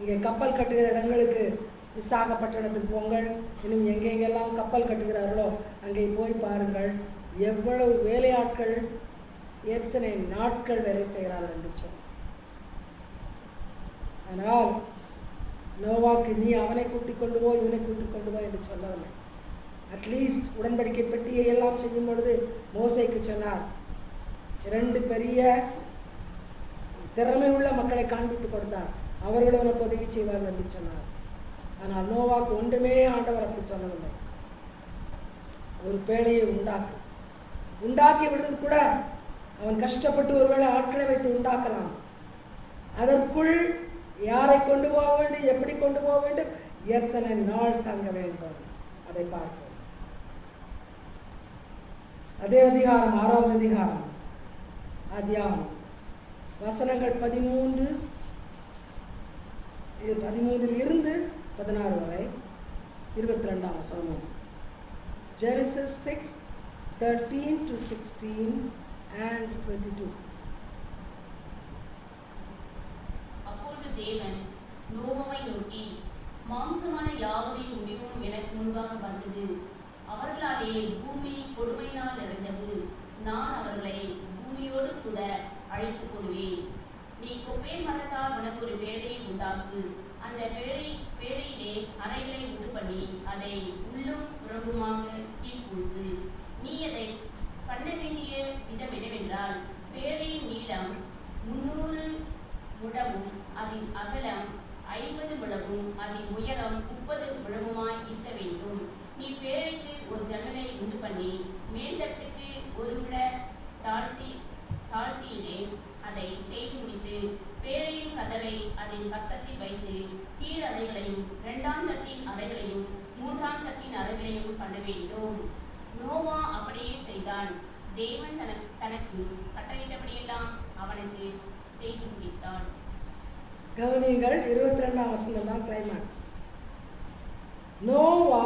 இங்கே கப்பல் கட்டுகிற இடங்களுக்கு, விசாகப்பட்டினத்துக்கு போங்கள், இன்னும் எங்கெங்கெல்லாம் கப்பல் கட்டுகிறார்களோ அங்கே போய் பாருங்கள். எவ்வளவு வேலையாட்கள் எத்தனை நாட்கள் வேலை செய்கிறார்கள் என்று சொன்னார். ஆனால் நோவாக்கு நீ அவனை கூட்டிக் கொண்டு போ, இவனை கூட்டிக் கொண்டு போ என்று சொல்லவில்லை. அட்லீஸ்ட் உடன்படிக்கை பெட்டியை எல்லாம் செய்யும் பொழுது மோசேக்கு சொன்னார், 2 பெரிய திறமை உள்ள மக்களை காண்பித்து கொடுத்தார், அவர்கள் உனக்கு உதவி செய்வார்கள் என்று சொன்னார். ஆனால் நோவாக்கு ஒன்றுமே ஆண்டவர் அப்படி சொல்லவில்லை. ஒரு பேழையை உண்டாக்கி விடுறது கூட அவன் கஷ்டப்பட்டு ஒருவேளை ஆட்களை வைத்து உண்டாக்கலாம். அதற்குள் யாரை கொண்டு போக வேண்டும், எப்படி கொண்டு போக வேண்டும், எத்தனை நாள் தங்க வேண்டும், அதை பார்ப்போம். அதே அதிகாரம் 6வது அதிகாரம் ஆதியாகமம் வசனங்கள் 13 இருந்து 16 வரை 22ஆம் வசனம். Genesis 6:13 to 16 and 22. அப்பொழுது தேவன் நோவாவை நோக்கி, மாம்சமான யாவரின் முடிவும் எனக்கு முன்பாக வந்தது. அவர்களாலே பூமி கொடுமையினால் நிறைந்தது. நான் அவர்களை பூமியோடு கூட அழைத்துக் கொள்வேன். நீ கொப்பே மரத்தால் உனக்கு ஒரு பேழையை உண்டாக்கு. அந்த பேழையிலே அறைகளை உண்டு பண்ணி அதை உள்ளும் புறம்புமாக கீழ்பூசு. நீ அதை பண்ண வேண்டிய விதம் என்னவென்றால், பேழையின் நீளம் 300 முழமும் அதன் அகலம் 50 முழமும் அதன் உயரம் 30 முழமுமாய் இருக்க வேண்டும். நீ பேழைக்கு ஒரு ஜன்னலை உண்டு பண்ணி மேல்தட்டுக்கு 1 முழ தாழ்த்தியிலே அதை செய்து முடித்து, பேழையின் கதவை அதன் பக்கத்தில் வைத்து கீழ் அறைகளையும் 2ஆம் தட்டின் அறைகளையும் 3ஆம் தட்டின் அறைகளையும் பண்ண வேண்டும். நோவா அப்படியே செய்தான். தேவன் தனக்கு கட்டளையிட்டபடியெல்லாம் அவனுக்கு செய்து முடித்தான். கவனியங்கள் 22ஆம் வசனம் தான் கிளைமாக்ஸ். நோவா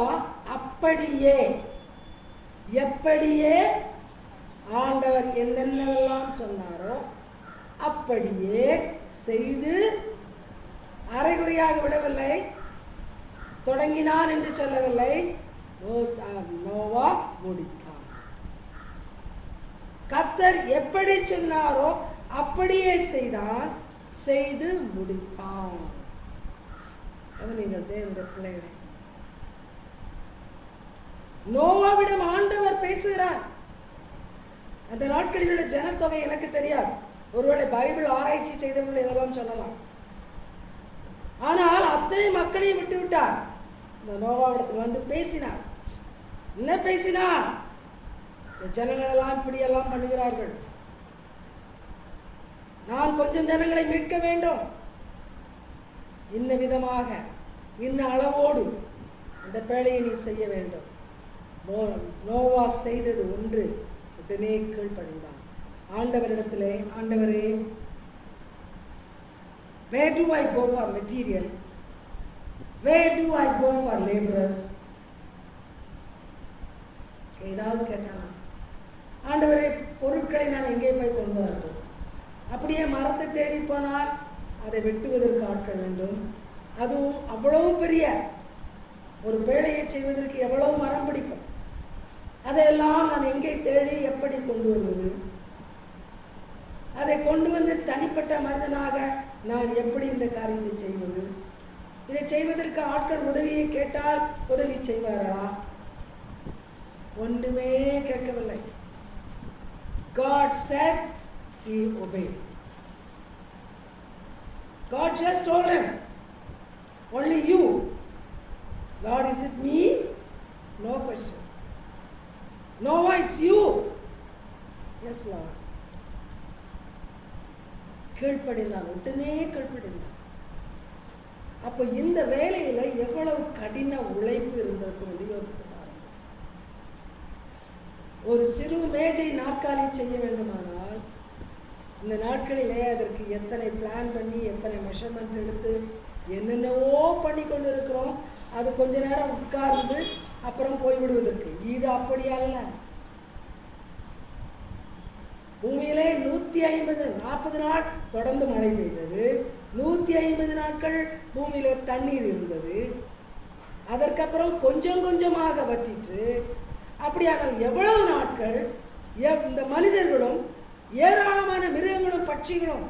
எப்படியே ஆண்டவர் என்னென்னவெல்லாம் சொன்னாரோ அப்படியே செய்து அரைகுறையாக விடவில்லை, தொடங்கினான் என்று சொல்லவில்லை, நோவா முடித்தான். கர்த்தர் எப்படி சொன்னாரோ அப்படியே செய்தான், செய்து முடித்தான். நீங்கள் தேவனுடைய பிள்ளைகளே, நோவாவிடம் ஆண்டவர் பேசுகிறார். அந்த நாட்களில் உள்ள ஜனத்தொகை எனக்கு தெரியாது, ஒருவேளை பைபிள் ஆராய்ச்சி செய்தவர்கள் இதெல்லாம் சொல்லலாம். ஆனால் அத்தனை மக்களையும் விட்டு விட்டார். இந்த நோவாவிடத்தில் வந்து பேசினார். என்ன பேசினார்? ஜனங்கள் எல்லாம் இப்படியெல்லாம் பண்ணுகிறார்கள், நான் கொஞ்சம் ஜனங்களை மீட்க வேண்டும், இன்ன விதமாக இன்ன அளவோடு அந்த பேழையை நீ செய்ய வேண்டும். நோவா செய்தது ஒன்று, உடனே கீழ்ப்படிந்தான். ஆண்டவரிடத்திலே, ஆண்டவரே, where do I go for material? Where do I go for laborers? ஏதாவது கேட்டானா? ஆண்டவரே, பொருட்களை நான் எங்கே போய் கொண்டு வரணும்? அப்படியே மரத்தை தேடி போனால் அதை வெட்டுவதற்கு ஆட்கள் வேண்டும். அதுவும் அவ்வளவு பெரிய ஒரு பேழையை செய்வதற்கு எவ்வளவு மரம் பிடிக்கும்? அதையெல்லாம் நான் எங்கே தேடி எப்படி கொண்டு வருவது? அதை கொண்டு வந்து தனிப்பட்ட மனிதனாக நான் எப்படி இந்த காரியத்தை செய்வது? இதை செய்வதற்கு ஆட்கள் உதவியை கேட்டால் உதவி செய்வார்களா? ஒன்றுமே கேட்கவில்லை. God said, he obeyed. God just told him, only you. Lord, is it me? No question. Noah, it's you. Yes, Lord. கீழ்ப்படிந்தான், உடனே கீழ்ப்படிந்தான். அப்போ இந்த வேலையில எவ்வளவு கடின உழைப்பு இருந்திருக்கும் என்று யோசித்து பாருங்க. ஒரு சிறு மேஜை நாற்காலி செய்ய வேண்டுமானால் இந்த நாட்களிலே அதற்கு எத்தனை பிளான் பண்ணி, எத்தனை மெஷர்மெண்ட் எடுத்து, என்னென்னவோ பண்ணி கொண்டு இருக்கிறோம். அது கொஞ்ச நேரம் உட்கார்ந்து அப்புறம் போய்விடுவதற்கு. இது அப்படி அல்ல. பூமியிலே 140 நாள் தொடர்ந்து மழை பெய்தது. 150 நாட்கள் பூமியில தண்ணீர் இருந்தது. அதற்கப்புறம் கொஞ்சம் கொஞ்சமாக வற்றிட்டு, அப்படியானால் எவ்வளவு நாட்கள் இந்த மனிதர்களும் ஏராளமான மிருகங்களும் பட்சிகளும்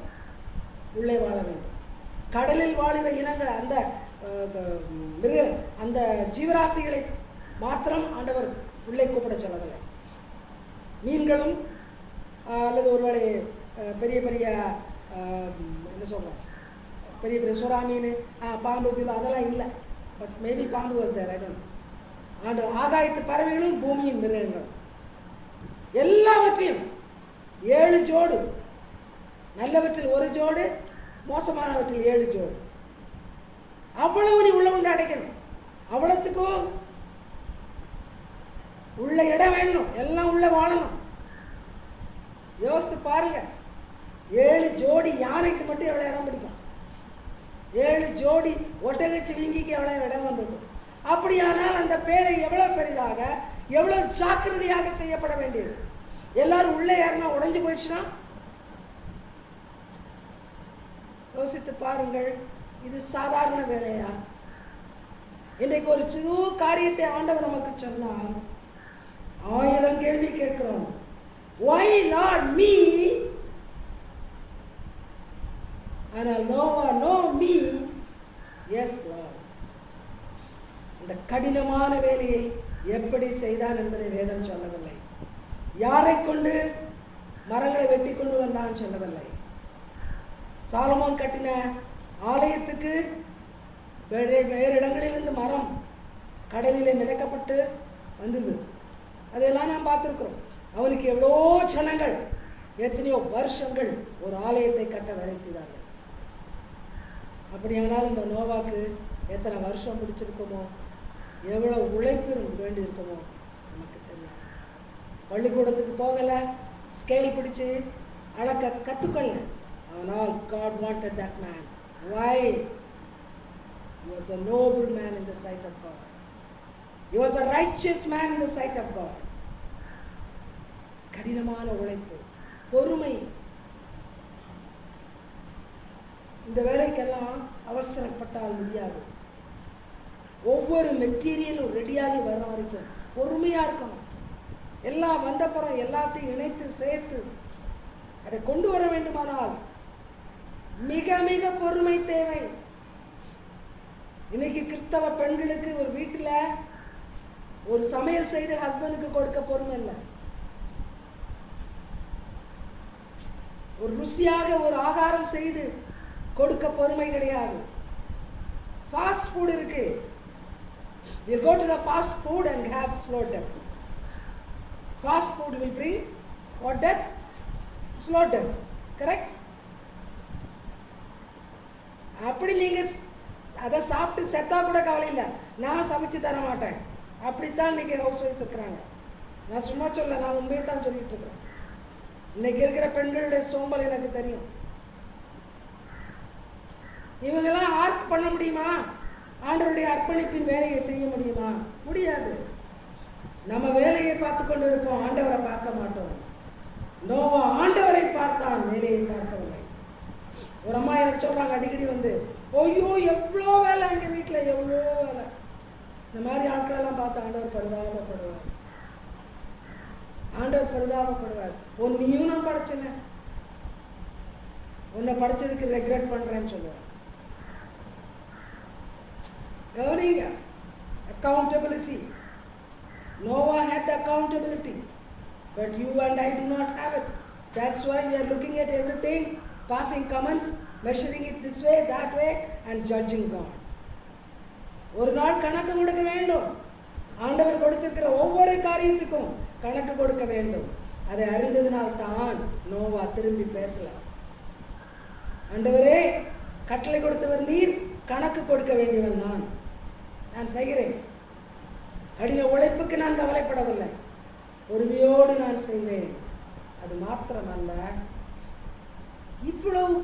உள்ளே வாழ வேண்டும். கடலில் வாழுகிற இனங்கள், அந்த அந்த ஜீவராசிகளை மாத்திரம் ஆண்டவர் உள்ளே கூப்பிட சொல்லவில்லை. மீன்களும் அல்லது ஒருவேளை பெரிய பெரிய என்ன சொல்கிறோம், பெரிய பெரிய சுறா மீன், பாம்பு மீன் அதெல்லாம் இல்லை. பட் மேபி பாம்பு was there, I don't know. ஆண்டு ஆகாயத்து பறவைகளும் பூமியின் மிருகங்கள் எல்லாவற்றையும் 7 ஜோடு, நல்லவற்றில் 1 ஜோடு, மோசமானவற்றில் 7 ஜோடு, அவ்வளவு நீ உள்ள கொண்டு அடைக்கணும். அவ்வளவுக்கும் உள்ள இடம் வேணும், எல்லாம் உள்ள வாழணும். யோசித்து பாருங்க, 7 ஜோடி யானைக்கு மட்டும் எவ்வளோ இடம் பிடிக்கும்? 7 ஜோடி ஒட்டகச்சிவிங்கிக்கு எவ்வளோ இடம் வந்துடும்? அப்படியானால் அந்த பேழை எவ்வளோ பெரிதாக, எவ்வளோ ஜாக்கிரதையாக செய்யப்பட வேண்டியது. எல்லாரும் உள்ளே யாருன்னா உடைஞ்சு போயிடுச்சுன்னா யோசித்து பாருங்கள். இது சாதாரண வேலையா? இன்றைக்கு ஒரு சிறு காரியத்தை ஆண்டவர் நமக்கு சொன்னால் 1000 கேள்வி கேட்கிறோம். Why not me? ஆனால் no me. Yes Lord. இந்த கடினமான வேலையை எப்படி செய்தான் என்பதை வேதம் சொல்லவில்லை. யாரை கொண்டு மரங்களை வெட்டி கொண்டு வந்தான் சொல்லவில்லை. சாலமோன் கட்டின ஆலயத்துக்கு வேறு இடங்களிலிருந்து மரம் கடலிலே மிதக்கப்பட்டு வந்தது. அதெல்லாம் நாம் பார்த்துருக்குறோம். அவனுக்கு எவ்வளோ ஜனங்கள், எத்தனையோ வருஷங்கள் ஒரு ஆலயத்தை கட்ட வேலை செய்தார்கள். அப்படியானால் இந்த நோவாக்கு எத்தனை வருஷம் பிடிச்சிருக்குமோ, எவ்வளோ உழைப்பு வேண்டியிருக்குமோ நமக்கு தெரியாது. பள்ளிக்கூடத்துக்கு போகலை, ஸ்கேல் பிடிச்சு அளக்க கற்றுக்கொள்ள. ஆனால் God wanted that man. Why? He was a noble man in the sight of God. He was a righteous man in the sight of God. கடினமான உழைப்பு, பொறுமை. இந்த வேலைக்கெல்லாம் அவசரப்பட்டால் முடியாது. ஒவ்வொரு மெட்டீரியலும் ரெடியாகி வர வரைக்கும் பொறுமையாக இருக்கணும். எல்லாம் வந்தப்புறம் எல்லாத்தையும் இணைத்து சேர்த்து அதை கொண்டு வர வேண்டுமானால் மிக மிக பொறுமை தேவை. இன்னைக்கு கிறிஸ்தவ பெண்களுக்கு ஒரு வீட்டில் ஒரு சமையல் செய்து ஹஸ்பண்டுக்கு கொடுக்க பொறுமை இல்லை. ஒரு ருசியாக ஒரு ஆகாரம் செய்து கொடுக்க பொறுமை கிடையாது. ஃபாஸ்ட் ஃபுட் இருக்கு. We'll go to the fast food and have slow death. Fast food will bring what death? Slow death. Correct? அப்படி நீங்க அதை சாப்பிட்டு செத்தா கூட கவலை இல்லை, நான் சமைச்சு தர மாட்டேன், அப்படித்தான் இன்னைக்கு ஹவுஸ் ஒய்ஃப் இருக்கிறாங்க. நான் சும்மா சொல்ல, நான் உண்மையை தான் சொல்லிட்டு இருக்கிறேன். இன்னைக்கு இருக்கிற பெண்களுடைய சோம்பல் எனக்கு தெரியும். இவங்கெல்லாம் ஆர்க் பண்ண முடியுமா? ஆண்டவருடைய அர்ப்பணிப்பின் வேலையை செய்ய முடியுமா? முடியாது. நம்ம வேலையை பார்த்து கொண்டு இருப்போம், ஆண்டவரை பார்க்க மாட்டோம். நோவா ஆண்டவரை பார்த்தான், வேலையை பார்க்கவில்லை. ஒரு அம்மா எனக்கு சொல்றாங்க அடிக்கடி வந்து, ஐயோ எவ்வளோ வேலை எங்கள் வீட்டில், எவ்வளோ வேலை. இந்த மாதிரி ஆட்களெல்லாம் பார்த்து ஆண்டவர் பரிதாபப்படுவார். ஆண்டவர் பரிதாபப்படுவார். நீயும் நான் படைச்சேன், உன்னை படைச்சதுக்கு ரெக்ரெட் பண்றேன்னு சொல்லுவார். கவனிங்க, accountability. Noah had the accountability, but you and I do not have it. That's why we are looking at everything, passing comments, measuring it this way, that way, and judging God. ஒரு நாள் கணக்கு கொடுக்க வேண்டும். ஆண்டவர் கொடுத்திருக்கிற ஒவ்வொரு காரியத்துக்கும் கணக்கு கொடுக்க வேண்டும். அதை அறிந்ததினால் தான் நோவா திரும்பி பேசல. ஆண்டவரே, கட்டளை கொடுத்தவர் நீர், கணக்கு கொடுக்க வேண்டியவன் நான் செய்கிறேன். கடின உழைப்புக்கு நான் கவலைப்படவில்லை, பொறுமையோடு நான் செய்வேன். அது மாத்திரமல்ல, இவ்வளவு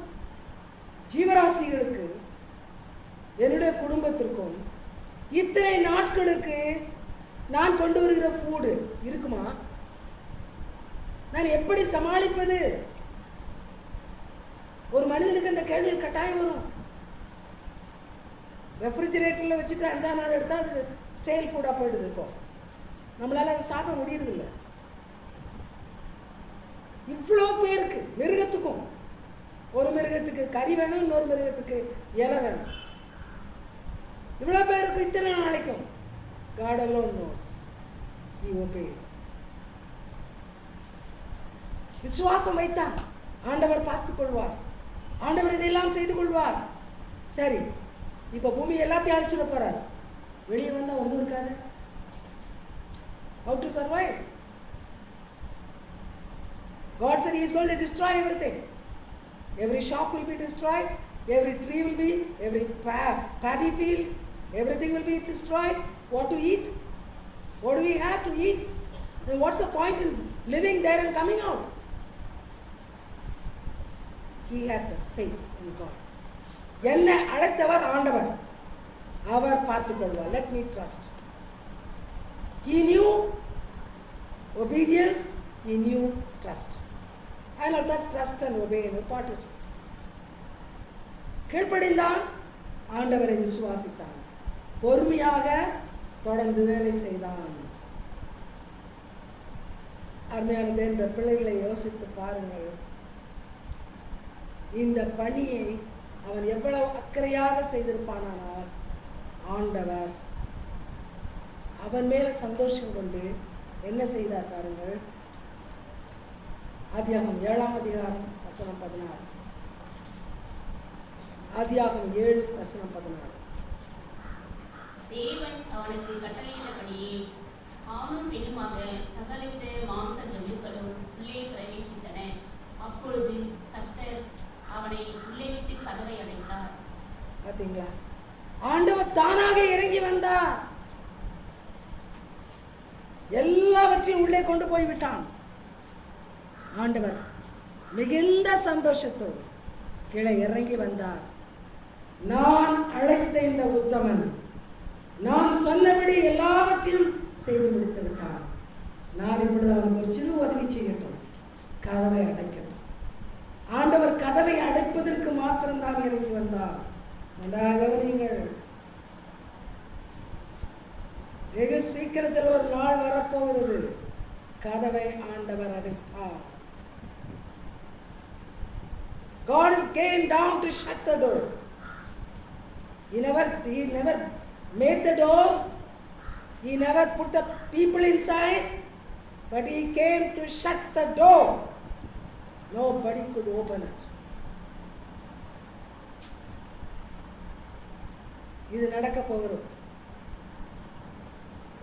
ஜீவராசிகளுக்கு, என்னுடைய குடும்பத்திற்கும் இத்தனை நாட்களுக்கு நான் கொண்டு வருகிற ஃபுட் இருக்குமா? நான் எப்படி சமாளிப்பது? ஒரு மனிதனுக்கு அந்த கேள்வி கட்டாயம் வரும். ரெஃப்ரிஜிரேட்டரில் வச்சுட்டு 5ஆம் நாள் எடுத்தால் அது ஸ்டைல் ஃபுட்டாக போயிடுது. இப்போ நம்மளால் அதை சாப்பிட முடியறதில்லை. இவ்வளோ பேருக்கு, மிருகத்துக்கும், ஒரு மிருகத்துக்கு கறி வேணும், இன்னொரு மிருகத்துக்கு இலை வேணும். இவ்வளோ பேருக்கு இத்தனை நாளைக்கும் God alone knows. He obeyed. விசுவாசம் வைத்தான், ஆண்டவர் பார்த்துக் கொள்வார், ஆண்டவர் இதையெல்லாம் செய்து கொள்வார். சரி, இப்போ பூமி எல்லாத்தையும் அழிச்சிட போறாரு, வெளியே வந்தால் ஒன்றும் இருக்காது. How to survive? God said He is going to destroy everything. Every shop will be destroyed, every tree will be, every paddy field, everything will be destroyed. What to eat? What do we have to eat? Then what's the point in living there and coming out? He had the faith in God. என்னை அழைத்தவர் ஆண்டவர், அவர் பார்த்துக் கொள்வார். Let me trust. He knew obedience, he knew trust. I know that trust and obey are important. கீழ்ப்படிந்தான், ஆண்டவரை விசுவாசித்தான், பொறுமையாக தொடர்ந்து வேலை செய்தான். அருமையானது, இந்த பிள்ளைகளை யோசித்து பாருங்கள். இந்த பணியை அவன் எவ்வளவு அக்கறையாக செய்திருப்பானால் ஆண்டவர் அவன் மேல சந்தோஷம் கொண்டு என்ன செய்தார் பாருங்கள். ஆதியாகமம் 7ஆம் அதிகாரம் வசனம் 16. ஆதியாகமம் 7 வசனம் 16. தேவன் அவனுக்கு கட்டளையிட்டபடியே ஆணும் பெண்ணுமாக சகலவித மாம்ச ஜந்துக்களும் உள்ளே பிரவேசித்தன. அப்பொழுது கர்த்தர் அவனை உள்ளே விட்டு கதவை அடைத்தார். பார்த்தீங்களா? ஆண்டவர் தானாக இறங்கி வந்தார், எல்லாவற்றையும் உள்ளே கொண்டு போய் விட்டான். ஆண்டவர் மிகுந்த சந்தோஷத்தோடு கீழே இறங்கி வந்தார். நான் அழைத்த இந்த உத்தமன் நான் சொன்னபடி எல்லாவற்றையும் செய்து முடித்து விட்டான். நான் இப்பொழுது அவனுக்கு ஒரு சிறு உதவி செய்யட்டும், கதவை அடைக்கட்டும். ஆண்டவர் கதவை அடைப்பதற்கு மாத்திரம்தான் இறங்கி வந்தார். நன்றாக நீங்கள் வெகு சீக்கிரத்தில் ஒரு நாள் வரப்போகிறது, கதவை ஆண்டவர் அடைப்பார். God is came down to shut the door. He never made the door. He never put the people inside, but he came to shut the door. Nobody could open it. இது நடக்க போகிறது.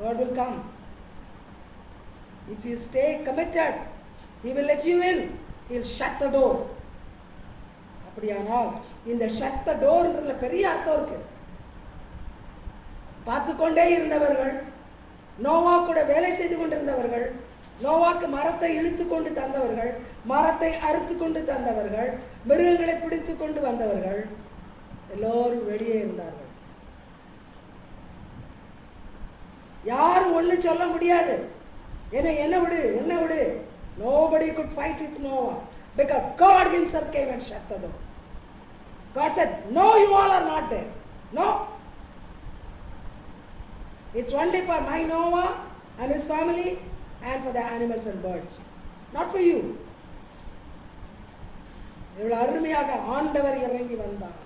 God will come. If you stay committed, he will let you in. He will shut the door. அப்படியானால் இந்த shut the doorன்றதுல பெரிய அர்த்தம் இருக்கு. பார்த்து கொண்டே இருந்தவர்கள், நோவா கூட வேலை செய்து கொண்டிருந்தவர்கள், நோவாக்கு மரத்தை இழுத்து கொண்டு தந்தவர்கள், மரத்தை அறுத்து கொண்டு தந்தவர்கள், மிருகங்களை பிடித்து கொண்டு வந்தவர்கள் எல்லோரும் வெளியே இருந்தார்கள். யாரும் ஒண்ணு சொல்ல முடியாது. என்ன விடு. Nobody could fight with Noah because God himself came and shut the door. God said, no, you all are not there. No. It's only for my Noah and his family and for the animals and birds. Not for you. இவ்வளவு அருமையாக ஆண்டவர் இறங்கி வந்தார்.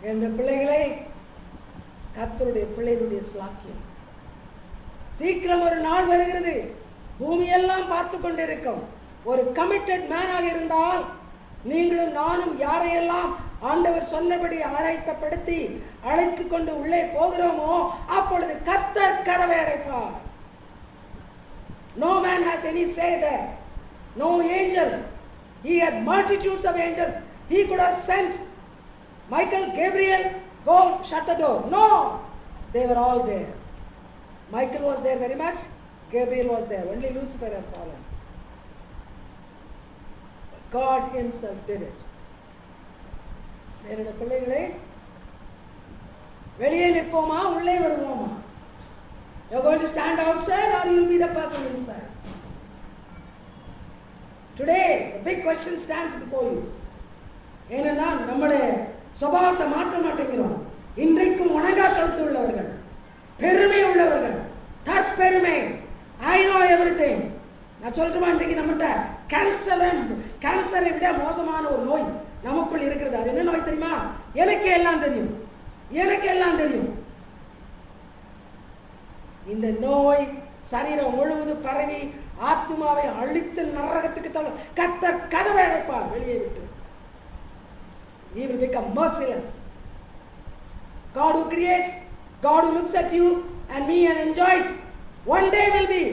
என்னுடைய பிள்ளைகளே, கர்த்தருடைய பிள்ளைகளுடைய ஸ்லாக்கியம். சீக்கிரம் ஒரு நாள் வருகிறது, பூமியெல்லாம் பார்த்து கொண்டிருக்கும். ஒரு கமிட்டட் மேனாக இருந்தால் நீங்களும் நானும் யாரையெல்லாம் ஆண்டவர் சொன்னபடி அழைத்து கொண்டு உள்ளே போகிறோமோ அப்பொழுது கர்த்தர் கதவை அடைப்பார். No man has any say there. No angels. He had multitudes of angels. He could have sent Michael, Gabriel, go shut the door. No, they were all there. Michael was there very much. Gabriel was there. Only Lucifer had fallen. God himself did it. என்னுடைய பிள்ளைகளே, வெளியே நிற்போமா உள்ளே வருவோமா? You're going to stand outside or you'll be the person inside? Today the big question stands before you. ஏன்னா நம்முடைய சுபாவத்தை மாற்ற மாட்டேங்கிறோம். இன்றைக்கும் உணங்கா கழுத்து உள்ளவர்கள், பெருமை உள்ளவர்கள், தற்பெருமை, I know everything. நான் சொல்லட்டுமா, இன்றைக்கு நம்மகிட்ட கேன்சரை விட மோசமான ஒரு நோய் நமக்குள் இருக்கிறது. அது என்ன நோய் தெரியுமா? எனக்கு எல்லாம் தெரியும். இந்த நோய் சரீரம் முழுவதும் பரவி ஆத்மாவை அழித்து நரகத்துக்கு தள்ள கர்த்தர் கதவை அடைப்பார் வெளியே விட்டு. He will become merciless. God who creates, God who looks at you and me and enjoys, one day will be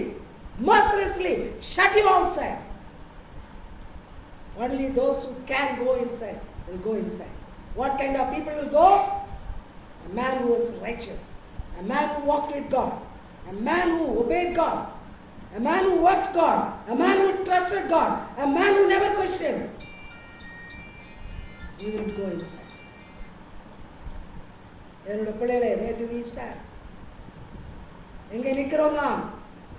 mercilessly shut you outside. Only those who can go inside will go inside. What kind of people will go? A man who was righteous, a man who walked with God, a man who obeyed God, a man who worked God, a man who trusted God, a man who never questioned. He will go inside. என்னோட பிள்ளைகளே, where do we stand? எங்கே நிற்கிறோம்னா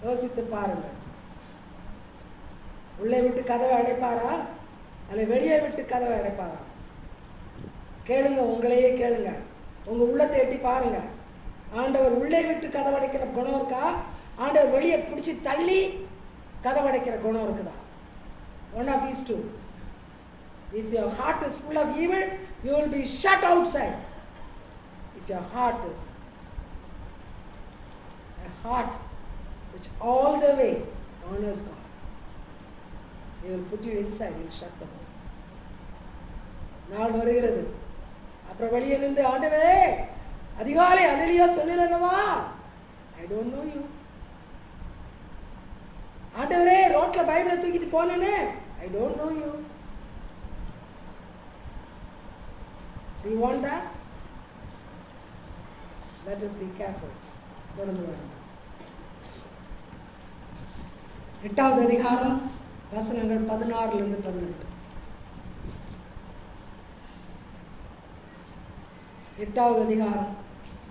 யோசித்து பாருங்கள். உள்ளே விட்டு கதவை அடைப்பாரா அல்ல வெளியே விட்டு கதவை அடைப்பாரா? கேளுங்க, உங்களையே கேளுங்க, உங்க உள்ளத்தை எட்டி பாருங்க. ஆண்டவர் உள்ளே விட்டு கதவடைக்கிற குணம் இருக்கா? ஆண்டவர் வெளியே பிடிச்சி தள்ளி கதவடைக்கிற குணம் இருக்குதா? One of these two. If your heart is full of evil, you will be shut outside. If your heart is a heart which all the way honors God, He will put you inside, He will shut the door. நாள் வருகிறது, அப்புறம் வெளியே நின்று ஆண்டவரே அதிகாலை அனலியா சொன்னேனவா, I don't know you. ஆண்டவரே ரோட்ல பைபிளை தூக்கிட்டு போனேனே, I don't know you. Do you want that? Let us be careful. தொடர்ந்து வாருங்கள். 8வது அதிகாரம் வசனங்கள் 16 to 18. 8வது அதிகாரம்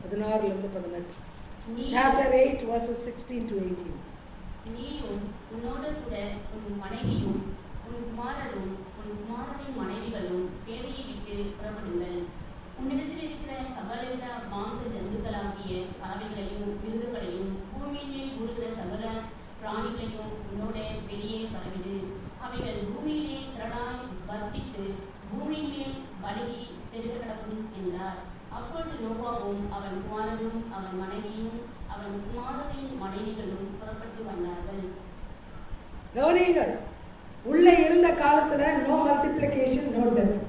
16 to 18. Chapter 8 verses 16 to 18. நீயும் உன்னோடு கூட உன் மனைவியும் உன் குமாரரும் உன் உன் குமாரனின் மனைவிகளும் பேடையை விட்டு புறப்படுங்கள். உன்னிடத்தில் இருக்கிற சகலவித மாംസ ஜந்துக்களாகிய பறவைகளையும் விருதுகளையும் பூமியின் மேல் ஊறுகிற சகல பிராணிகளையும் உன்னோட வெளியே பரவிடு. அவைகள் பூமியிலே திரளாய் வர்த்தித்து பூமியின் மேல் பலுகி பெருக கடக்கும் என்றார். அப்பொழுது நோவாவும் அவன் குமாரனும் அவன் மனைவியும் அவன் குமாரனின் மனைவிகளும் புறப்பட்டு வந்தார்கள். கவனியுங்கள், உள்ளே இருந்த காலத்துல நோ மல்டிப்ளிகேஷன், நோ டெத்.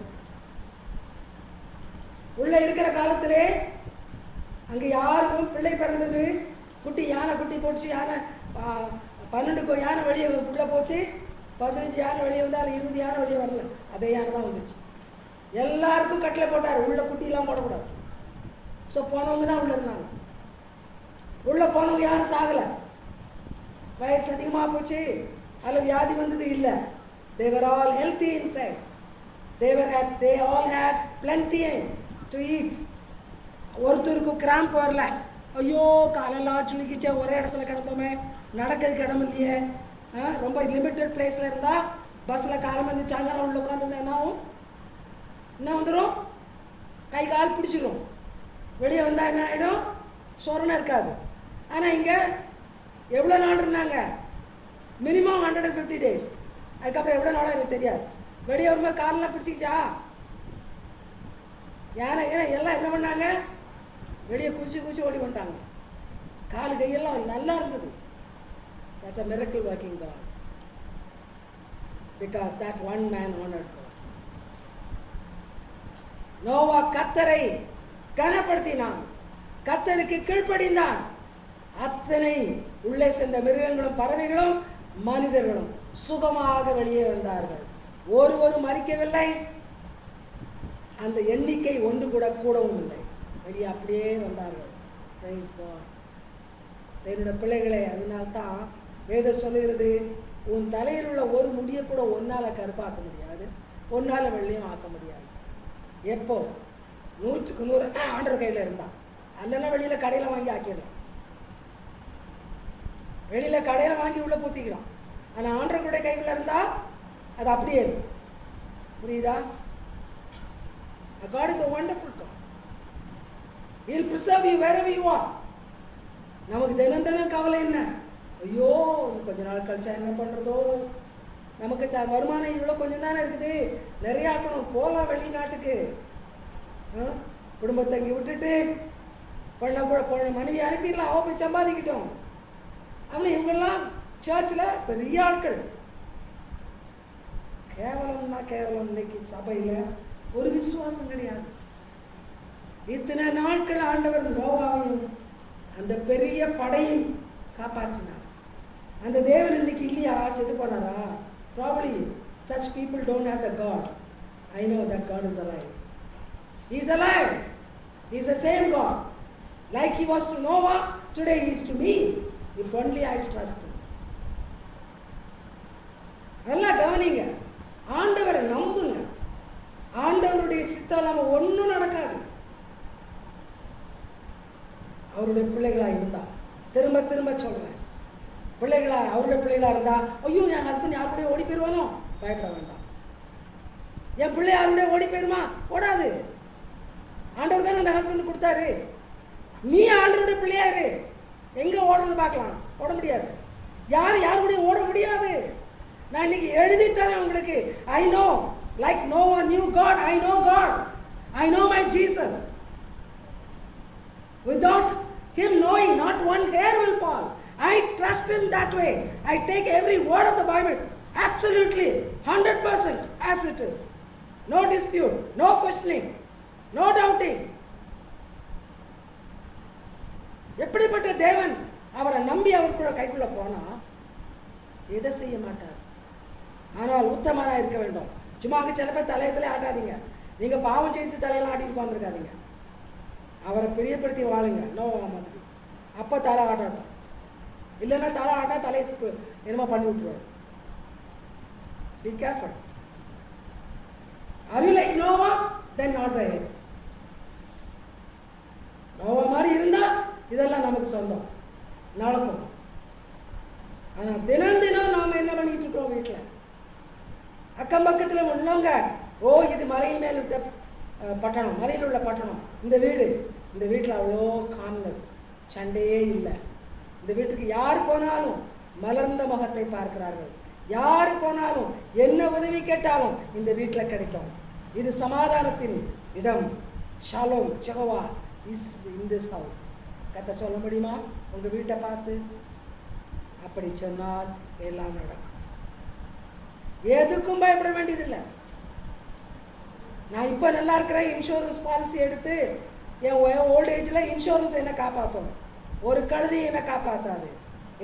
உள்ள இருக்கிற காலத்திலே அங்க யாருக்கும் பிள்ளை பிறந்தது, குட்டி யானை குட்டி போச்சு, யானை 12 யானை வெளியே உள்ள போச்சு, 15 யானை வெளியே வந்தால் 20 யானை வெளியே வரல, அதே யானை தான் வந்துச்சு. எல்லாருக்கும் கட்டில போட்டார், உள்ள குட்டியெல்லாம் போடக்கூடாது. ஸோ போனவங்க தான் உள்ள இருந்தாங்க. உள்ள போனவங்க யாரும் சாகலை, வயசு அதிகமாக போச்சு அதில் வியாதி வந்தது இல்லை. they were all healthy inside. they all had plenty to eat. ஒருத்தருக்கும் கிராம்ப் வரல, ஐயோ காலெல்லாம் சுளுக்கிச்சே ஒரே இடத்துல கிடந்தோமே, நடக்கிறதுக்கு இடம் இல்லையே. ரொம்ப லிமிட்டட் பிளேஸில் இருந்தால் பஸ்ஸில் காலம் வந்து சாயங்காலம் உள்ள உட்காந்துருந்தா என்ன வந்துடும், கை கால் பிடிச்சிடும். வெளியே வந்தால் என்ன ஆகிடும், சொரணை இருக்காது. ஆனால் இங்கே எவ்வளோ நாள் இருந்தாங்க, மினிமம் 150 days. அதுக்கப்புறம் எவ்வளோ நாளாக எனக்கு தெரியாது. வெளியே வரும்போது காலெல்லாம் பிடிச்சிக்கிச்சா, யானை எல்லாம் என்ன பண்ணாங்க, வெளியே குச்சி ஓடி வந்துட்டாங்க. காலு கையெல்லாம் நல்லா இருந்தது. That's a miracle working God, because that one man honored God. Noah கர்த்தரை கனப்படுத்தினான், கர்த்தருக்கு கீழ்ப்படிந்தான். அத்தனை உள்ளே சென்ற மிருகங்களும் பறவைகளும் மனிதர்களும் சுகமாக வெளியே வந்தார்கள். ஒருவரும் மறிக்கவில்லை, அந்த எண்ணிக்கை ஒன்று கூட கூடவும் இல்லை, வெளியே அப்படியே வந்தார்கள். Praise God. என்னோட பிள்ளைகளை, அதனால்தான் வேதம் சொல்லுகிறது, உன் தலையில் உள்ள ஒரு முடியை கூட ஒன்னால் கருப்பாக்க முடியாது, ஒன்னால் வெள்ளையும் ஆக்க முடியாது. எப்போ 100க்கு 100 ஆண்டவர் கையில் இருந்தான். அல்லனா வெளியில் கடையில் வாங்கி ஆக்கிடலாம், வெளியில் கடையில் வாங்கி உள்ளே பூசிக்கலாம். ஆனால் ஆண்டவருடைய கையில் இருந்தால் அது அப்படியே இருக்கும். புரியுதா? God is a wonderful God. He will preserve you wherever you are. நமக்கு தினம் கவலை என்ன, ஐயோ கொஞ்ச நாள் கழிச்சா என்ன பண்ணுறதோ, நமக்கு வருமானம் இவ்வளோ கொஞ்சம் தானே இருக்குது, நிறைய ஆக்கணும், போகலாம் வெளிநாட்டுக்கு. குடும்பத்தை இங்கே விட்டுட்டு மனைவி அனுப்பிடலாம், அவ போய் சம்பாதிக்கிட்டோம். ஆனால் இவங்கெல்லாம் சர்ச்சில் பெரிய ஆட்கள். கேவலம்னா கேவலம். இன்னைக்கு சபையில் ஒரு விசுவாசம் கிடையாது. இத்தனை நாட்கள் ஆண்டவர் நோவாவையும் அந்த பெரிய படையும் காப்பாற்றினார். அந்த தேவன் இன்னைக்கு இல்லையா, செத்து போனாரா? Probably such people don't have the God. I know that God is alive. He is alive. He is the same God. Like he was to Noah, today he is to me, if only I trust him. நல்லா கவனிங்க, ஆண்டவரை நம்புங்க. ஆண்டவருடைய சித்தம் இல்லாமல் ஒன்றும் நடக்காது. அவருடைய பிள்ளைகளாக இருந்தா, திரும்ப திரும்ப சொல்கிறேன், அவருடைய பிள்ளைகளாக இருந்தா, ஐயோ என் ஹஸ்பண்ட் யார் கூட ஓடி போயிடுவானோ, பயப்பட வேண்டாம். என் பிள்ளை யாருடைய ஓடி போயிருமா, ஓடாது. ஆண்டவர் தானே அந்த ஹஸ்பண்ட் கொடுத்தாரு. நீ ஆண்டவருடைய பிள்ளையாரு, எங்கே ஓடுறது பார்க்கலாம், ஓட முடியாது. யார் கூட ஓட முடியாது. நான் இன்னைக்கு எழுதி தரேன் உங்களுக்கு. I know, like no one new God, I know God, I know my Jesus. Without him knowing, not one hair will fall. I trust him that way. I take every word of the Bible absolutely 100% as it is. No dispute, no questioning, no doubting. எப்படிப்பட்ட தேவன், அவரை நம்பி அவருக்குள்ள கைக்குள்ள போனா எதை செய்ய மாட்டார். ஆனால் உத்தமனாக இருக்க வேண்டும். சும்மா சில பேர் தலையத்திலே ஆட்டாதீங்க. நீங்க பாவம் செய்து தலையெல்லாம் ஆட்டிட்டு உட்காந்துருக்காதீங்க. அவரை பிரியப்படுத்தி வாழுங்க. நோவா மாதிரி. அப்போ தலை ஆட்டாட்டம், இல்லைன்னா தலை ஆட்டா தலையை என்னமோ பண்ணி விட்டுருவார். Be careful. Are you like Noah? Then not the head. Noah மாதிரி இருந்தா இதெல்லாம் நமக்கு சொந்தம் நடக்கும். ஆனால் தினம் நாம என்ன பண்ணிட்டு இருக்கிறோம் வீட்டில், அக்கம் பக்கத்தில் உள்ளவங்க, ஓ இது மலையின் மேல் விட்ட பட்டணம், மலையில் உள்ள பட்டணம், இந்த வீட்டில் அவ்வளோ காம்னஸ், சண்டையே இல்லை. இந்த வீட்டுக்கு யார் போனாலும் மலர்ந்த முகத்தை பார்க்கிறார்கள். யார் போனாலும் என்ன உதவி கேட்டாலும் இந்த வீட்டில் கிடைக்கும். இது சமாதானத்தின் இடம். Shalom Jehovah is in this house. கத்த சொல்ல முடியுமா உங்கள் வீட்டை பார்த்து? அப்படி சொன்னால் எல்லாம் நடக்கும். எதுக்கும் பயப்பட வேண்டியதில்லை. நான் இப்போ நல்லா இருக்கிறேன், இன்சூரன்ஸ் பாலிசி எடுத்து என் ஓல்ட் ஏஜில் இன்சூரன்ஸ் என்னை காப்பாற்றும். ஒரு கழுதி என்னை காப்பாற்றாது.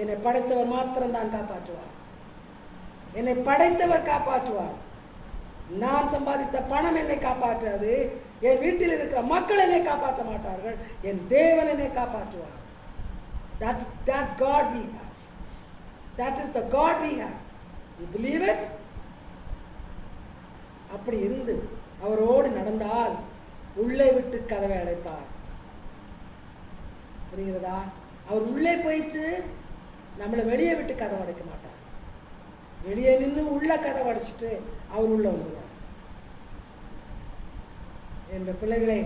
என்னை படைத்தவர் மாத்திரம்தான் காப்பாற்றுவார். என்னை படைத்தவர் காப்பாற்றுவார். நான் சம்பாதித்த பணம் என்னை காப்பாற்றாது. என் வீட்டில் இருக்கிற மக்கள் என்னை காப்பாற்ற மாட்டார்கள். என் தேவன் என்னை காப்பாற்றுவார். That God we have. That is the God we have. You believe it? அப்படி இருந்து அவரோடு நடந்தால் உள்ளே விட்டு கதவை அடைப்பார். புரிகிறதா? அவர் உள்ளே போயிட்டு நம்மளை வெளியே விட்டு கதவை அடைக்க மாட்டார். வெளியே நின்று உள்ள கதவை அடைச்சிட்டு அவர் உள்ள வந்துடுவார். என்ற பிள்ளைகளே,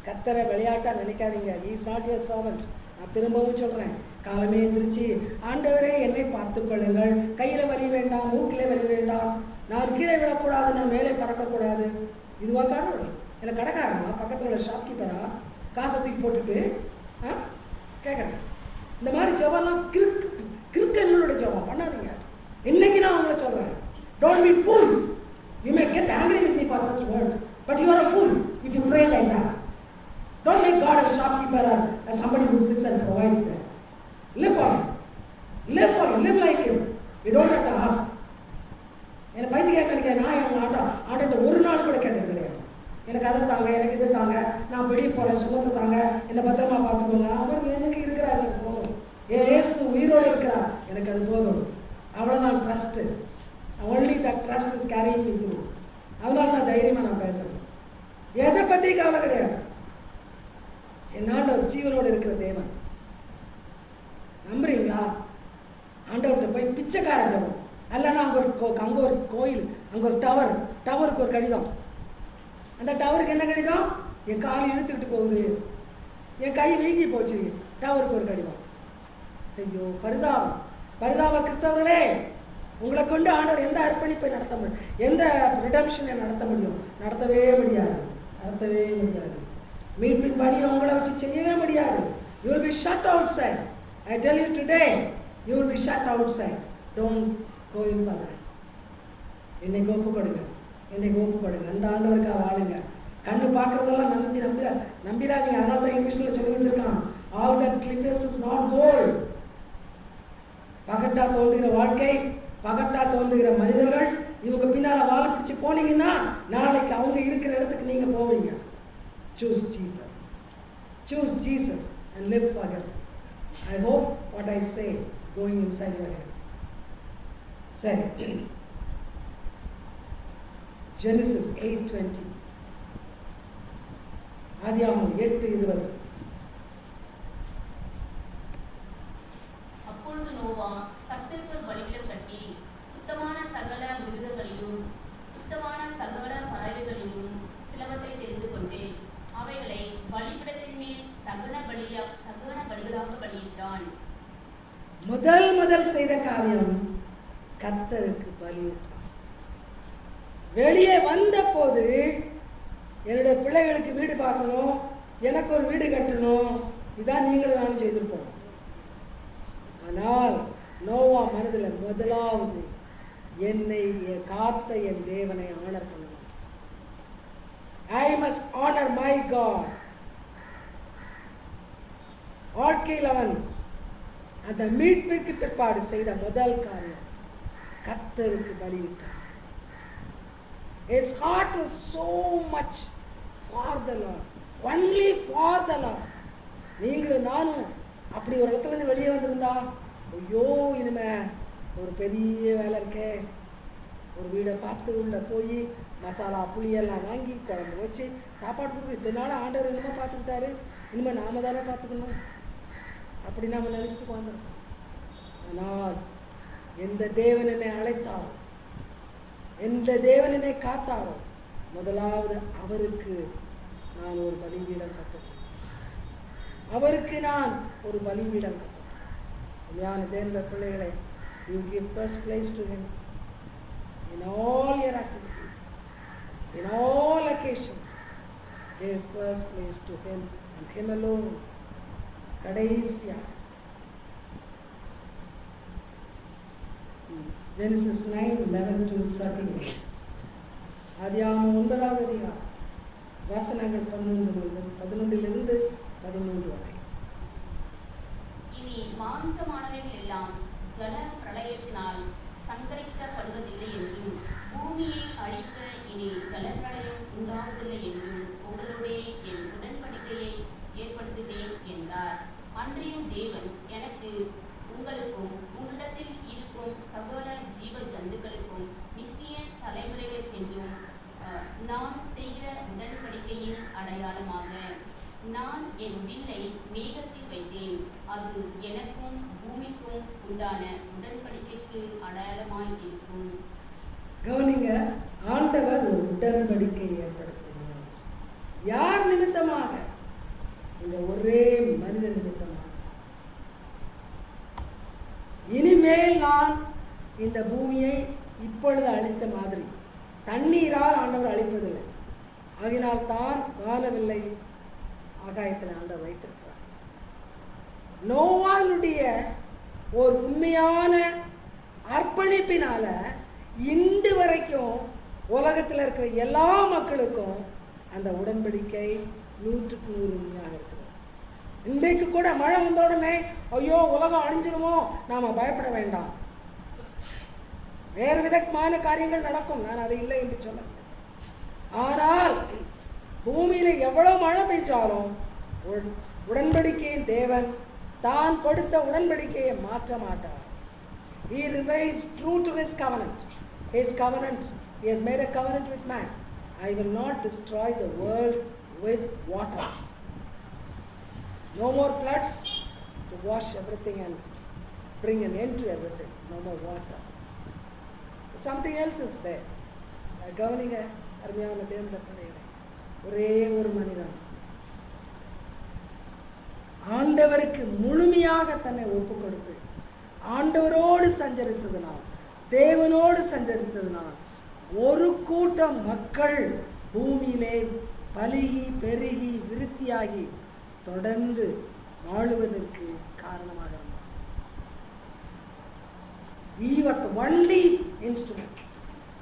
கர்த்தரை விளையாட்டா நினைக்காதீங்க. He is not your servant. நான் திரும்பவும் சொல்றேன், காலமே எந்திரிச்சு ஆண்டவரே என்னை பார்த்துக் கொள்ளுங்கள், கையில வலி வேண்டாம், மூக்கிலே வலி வேண்டாம், நான் கீழே விடக்கூடாது, நான் மேலே பறக்கக்கூடாது. இதுவா கடவுள்? இல்லை கடைக்காரனா, பக்கத்தில் உள்ள ஷாப்கீப்பரா காசை தூக்கி போட்டுட்டு கேட்குறேன். இந்த மாதிரி ஜெபம்லாம் கிறுக்கங்களோட ஜெபம் பண்ணாதீங்க. இன்னைக்கு நான் உங்களை சொல்றேன், don't be fools. You may get angry with me for such words, but you are a fool if you pray like that. Don't make God a shopkeeper or as somebody who sits and provides there. Live for him. Live for him. Live like him. You don't have to ask. என்னை பைத்தியம் நினைக்கிறேன். நான் என் ஆண்டை ஒரு நாள் கூட கேட்டது கிடையாது. எனக்கு அதை தாங்க, எனக்கு இது தாங்க, நான் வெளியே போகிறேன், சுகத்தை தாங்க, என்னை பத்திரமா பார்த்துக்கோங்க. அவர் எனக்கு இருக்கிறார், எனக்கு போதும். என் இயேசு உயிரோடு இருக்கிறார், எனக்கு அது போதும். அவ்வளோதான் trust. Only that trust is carrying me through. அதனால தான் தைரியமாக நான் பேசுகிறேன். எதை பற்றி கவலை கிடையாது. என்னாண்ட ஒரு ஜீவனோடு இருக்கிற தேவன். நம்புறீங்களா? ஆண்டவர்கிட்ட போய் பிச்சைக்கார ஜபம். அல்லனா அங்கே ஒரு கோயில், அங்கே ஒரு டவருக்கு ஒரு கடிதம். அந்த டவருக்கு என்ன கடிதம்? என் கால் இழுத்துக்கிட்டு போகுது, என் கை வீங்கி போச்சு, டவருக்கு ஒரு கடிதம். ஐயோ பரிதாப கிறிஸ்தவர்களே, உங்களை கொண்டு ஆண்டவர் எந்த அர்ப்பணிப்பை நடத்த முடியும், எந்த ரிடம்ஷனை நடத்த முடியும்? நடத்தவே முடியாது. மீட்பின் பணியை உங்களை வச்சு செய்யவே முடியாது. You will be shut outside. I tell you today, you will be shut outside. Don't go in for that. இன்னைக்கு ஒப்பு கொடுங்க. அந்த ஆண்டவருக்காக வாழுங்க. கண்ணு பார்க்குறதெல்லாம் நம்பிடாதீங்க. அதனால தான் இங்கிலீஷில் சொல்லி வச்சிருக்கான், all that glitters is not gold. பகட்டா தோன்றுகிற வாழ்க்கை, பகட்டா தோன்றுகிற மனிதர்கள், இவங்க பின்னால் வாழ பிடிச்சி போனீங்கன்னா நாளைக்கு அவங்க இருக்கிற இடத்துக்கு நீங்கள் போவீங்க. Choose Jesus and live for him. I hope what I say is going inside your head. சரி, Genesis 8:20, ஆதியாகமம் 8:20. அப்பொழுது நோவா கர்த்தருக்கு ஒரு பலிபீடம் கட்டி சுத்தமான சகல மிருகங்களிலும் சுத்தமான சகல பறவைகளிலும் சிலவற்றை தெரிந்து கொண்டு அவைகளை பலிபீடத்தின் மேல் தகன பலிகளாக பலியிட்டான். முதல் செய்த காரியம் கர்த்தருக்கு பலியிட்டான். வெளியே வந்த போது என்னுடைய பிள்ளைகளுக்கு வீடு பார்க்கணும், எனக்கு ஒரு வீடு கட்டணும், இதான் நீங்களும் நானும் செய்திருப்போம். ஆனால் நோவா மனதில் முதலாவது என்னை காத்த என் தேவனை ஆனர் பண்ணணும். I must honor my God. வாழ்க்கையில் அவன் அந்த மீட்பிற்கு பிற்பாடு செய்த முதல் காரியம் கர்த்தருக்கு பலியிட்டான். His heart was so much for the Lord, only for the Lord. நீங்களும் நானும் அப்படி ஒரு இடத்துல இருந்து வெளியே வந்திருந்தா, ஐயோ இனிமே ஒரு பெரிய வேலை இருக்கே, ஒரு வீடை பார்த்து உள்ள போய் மசாலா புளியெல்லாம் வாங்கி குழம்பு வச்சு சாப்பாடு கொடுத்து இதனால ஆண்டவர் என்னமோ பார்த்துக்கிட்டாரு, இனிமேல் நாம தானே பார்த்துக்கணும் அப்படி நாம் நினச்சிட்டு வந்திருக்கோம். ஆனால் எந்த தேவன் என்னை அழைத்தாலும் எந்த தேவனினை காத்தாரோ முதலாவது அவருக்கு நான் ஒரு பலிபீடம் கட்டணும். அவருக்கு நான் ஒரு பலிபீடம் கட்டணும். ஞான தேவனுடைய பிள்ளைகளை, you give first place to him in all your activities, in all occasions. Give first place to him and him alone. கடைசியா Genesis 9:11-13 ஆதியாகமம் 9ஆவது அதிகாரம் வசனங்கள் 11 13 வரை. இனி மாம்சமானவைகள் எல்லாம் ஜல பிரளயத்தினால் சங்கரிக்கப்படுவதில்லை என்றும் பூமியை அழிக்க இனி ஜலப்பிரளயம் உண்டாவதில்லை என்றும் உங்களுடைய என் உடன்படிக்கையை ஏற்படுத்துவேன் என்றார். அன்றியும் தேவன் எனக்கு உங்களுக்கும் உங்களிடத்தில் இருக்கும் சகல ஜீவ ஜந்துக்களுக்கும் நித்திய தலைமுறைகளுக்கென்றும் நான் செய்கிற உடன்படிக்கையின் அடையாளமாக நான் என் வில்லை மேகத்தில் வைத்தேன். அது எனக்கும் பூமிக்கும் உண்டான உடன்படிக்கைக்கு அடையாளமாய் இருக்கும். கவனிங்க, ஆண்டவர் ஒரு உடன்படிக்கை ஏற்படுத்தினார். யார் நிமித்தமாக? இந்த ஒரே மனித நிமித்தமாக. இனிமேல் நான் இந்த பூமியை இப்பொழுது அழித்த மாதிரி தண்ணீரால் ஆண்டவர் அழிப்பதில்லை. ஆகினால் தான் வானவில்லை ஆகாயத்தில் ஆண்டவர் வைத்திருக்கிறார். நோவானுடைய ஒரு உண்மையான அர்ப்பணிப்பினால இன்று வரைக்கும் உலகத்தில் இருக்கிற எல்லா மக்களுக்கும் அந்த உடன்படிக்கை 100% உண்மையாக இருக்கிறது. இன்றைக்கு கூட மழை வந்த உடனே ஐயோ உலகம் அழிஞ்சிருமோ நாம பயப்பட வேண்டாம். வேறு விதமான காரியங்கள் நடக்கும், நான் அது இல்லை என்று சொல்ல. ஆனால் பூமியில எவ்வளவு மழை பெய்ஞ்சாலும் உடன்படிக்கையின் தேவன் தான் கொடுத்த உடன்படிக்கையை மாற்ற மாட்டார். He remains true to his covenant. His covenant, he has made a covenant with man. I will not destroy the world with water. No more floods to wash everything and bring an end to everything. No more water. But something else is there. கவனிங்க அருமையான தேவனுடைய பிள்ளைகளே, ஒரே ஒரு மனிதன் ஆண்டவருக்கு முழுமையாக தன்னை ஒப்பு கொடுத்து ஆண்டவரோடு சஞ்சரித்ததுனால், தேவனோடு சஞ்சரித்ததுனால் ஒரு கூட்டம் மக்கள் பூமியிலே பலுகி பெருகி விருத்தியாகி தொடர்ந்து வாழுவதற்கு காரணமாக இருந்தார். He was the only instrument,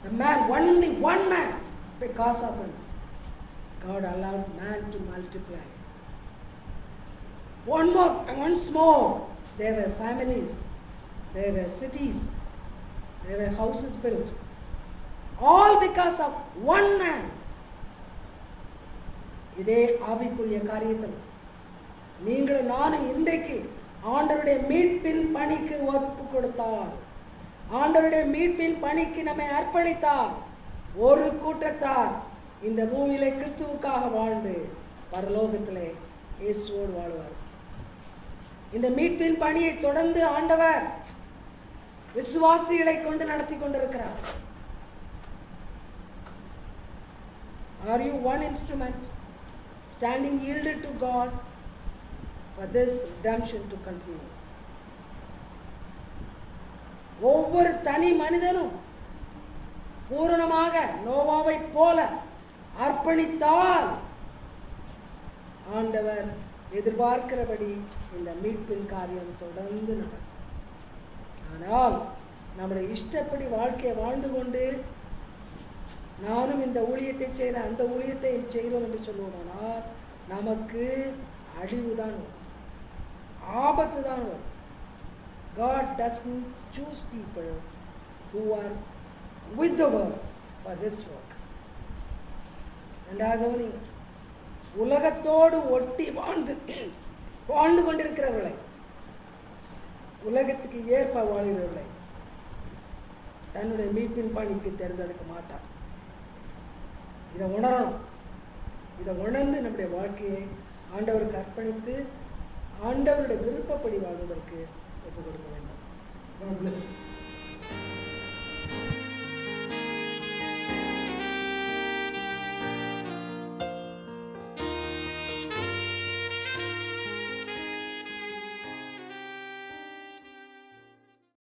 the man, only one man. Because of him, God allowed man to multiply. Once more, there were families, there were cities, there were houses built, all because of one man. இதே ஆவிக்குரிய காரியத்தில் நீங்களும் நானும் இன்றைக்கு ஆண்டவருடைய மீட்பின் பணிக்கு ஒப்பு கொடுத்தால், ஆண்டவருடைய மீட்பின் பணிக்கு நம்மை அர்ப்பணித்தால், ஒரு கூட்டத்தார் இந்த பூமியிலே கிறிஸ்துவுக்காக வாழ்ந்து பரலோகத்திலே இயேசுவோடு வாழ்வார். இந்த மீட்பின் பணியை தொடர்ந்து ஆண்டவர் விசுவாசிகளை கொண்டு நடத்தி கொண்டிருக்கிறார். Are you one instrument standing yielded to God for this redemption to continue? ஒவ்வொரு தனி மனிதனும் பூரணமாக நோவாவை போல அர்ப்பணித்தால் ஆண்டவர் எதிர்பார்க்கிறபடி இந்த மீட்பின் காரியம் தொடர்ந்து நடக்கும். ஆனால் நம்முடைய இஷ்டப்படி வாழ்க்கையை வாழ்ந்து கொண்டு நானும் இந்த ஊழியத்தை செய்கிறேன் அந்த ஊழியத்தை செய்கிறோம் என்று சொல்லுவோமானால் நமக்கு அழிவுதான் வரும், ஆபத்து தான் வரும். God doesn't choose people who are with the world for this work. ரெண்டாவது, உலகத்தோடு ஒட்டி வாழ்ந்து கொண்டிருக்கிறவர்களை, உலகத்துக்கு ஏற்ப வாழ்கிறவர்களை தன்னுடைய மீட்பின் பணிக்கு தேர்ந்தெடுக்க மாட்டார். இதை உணரணும். இதை உணர்ந்து நம்முடைய வாழ்க்கையை ஆண்டவருக்கு அர்ப்பணித்து ஆண்டவருடைய விருப்பப்படி வாழ்வதற்கு ஒப்புக் கொடுக்க வேண்டும். God bless you.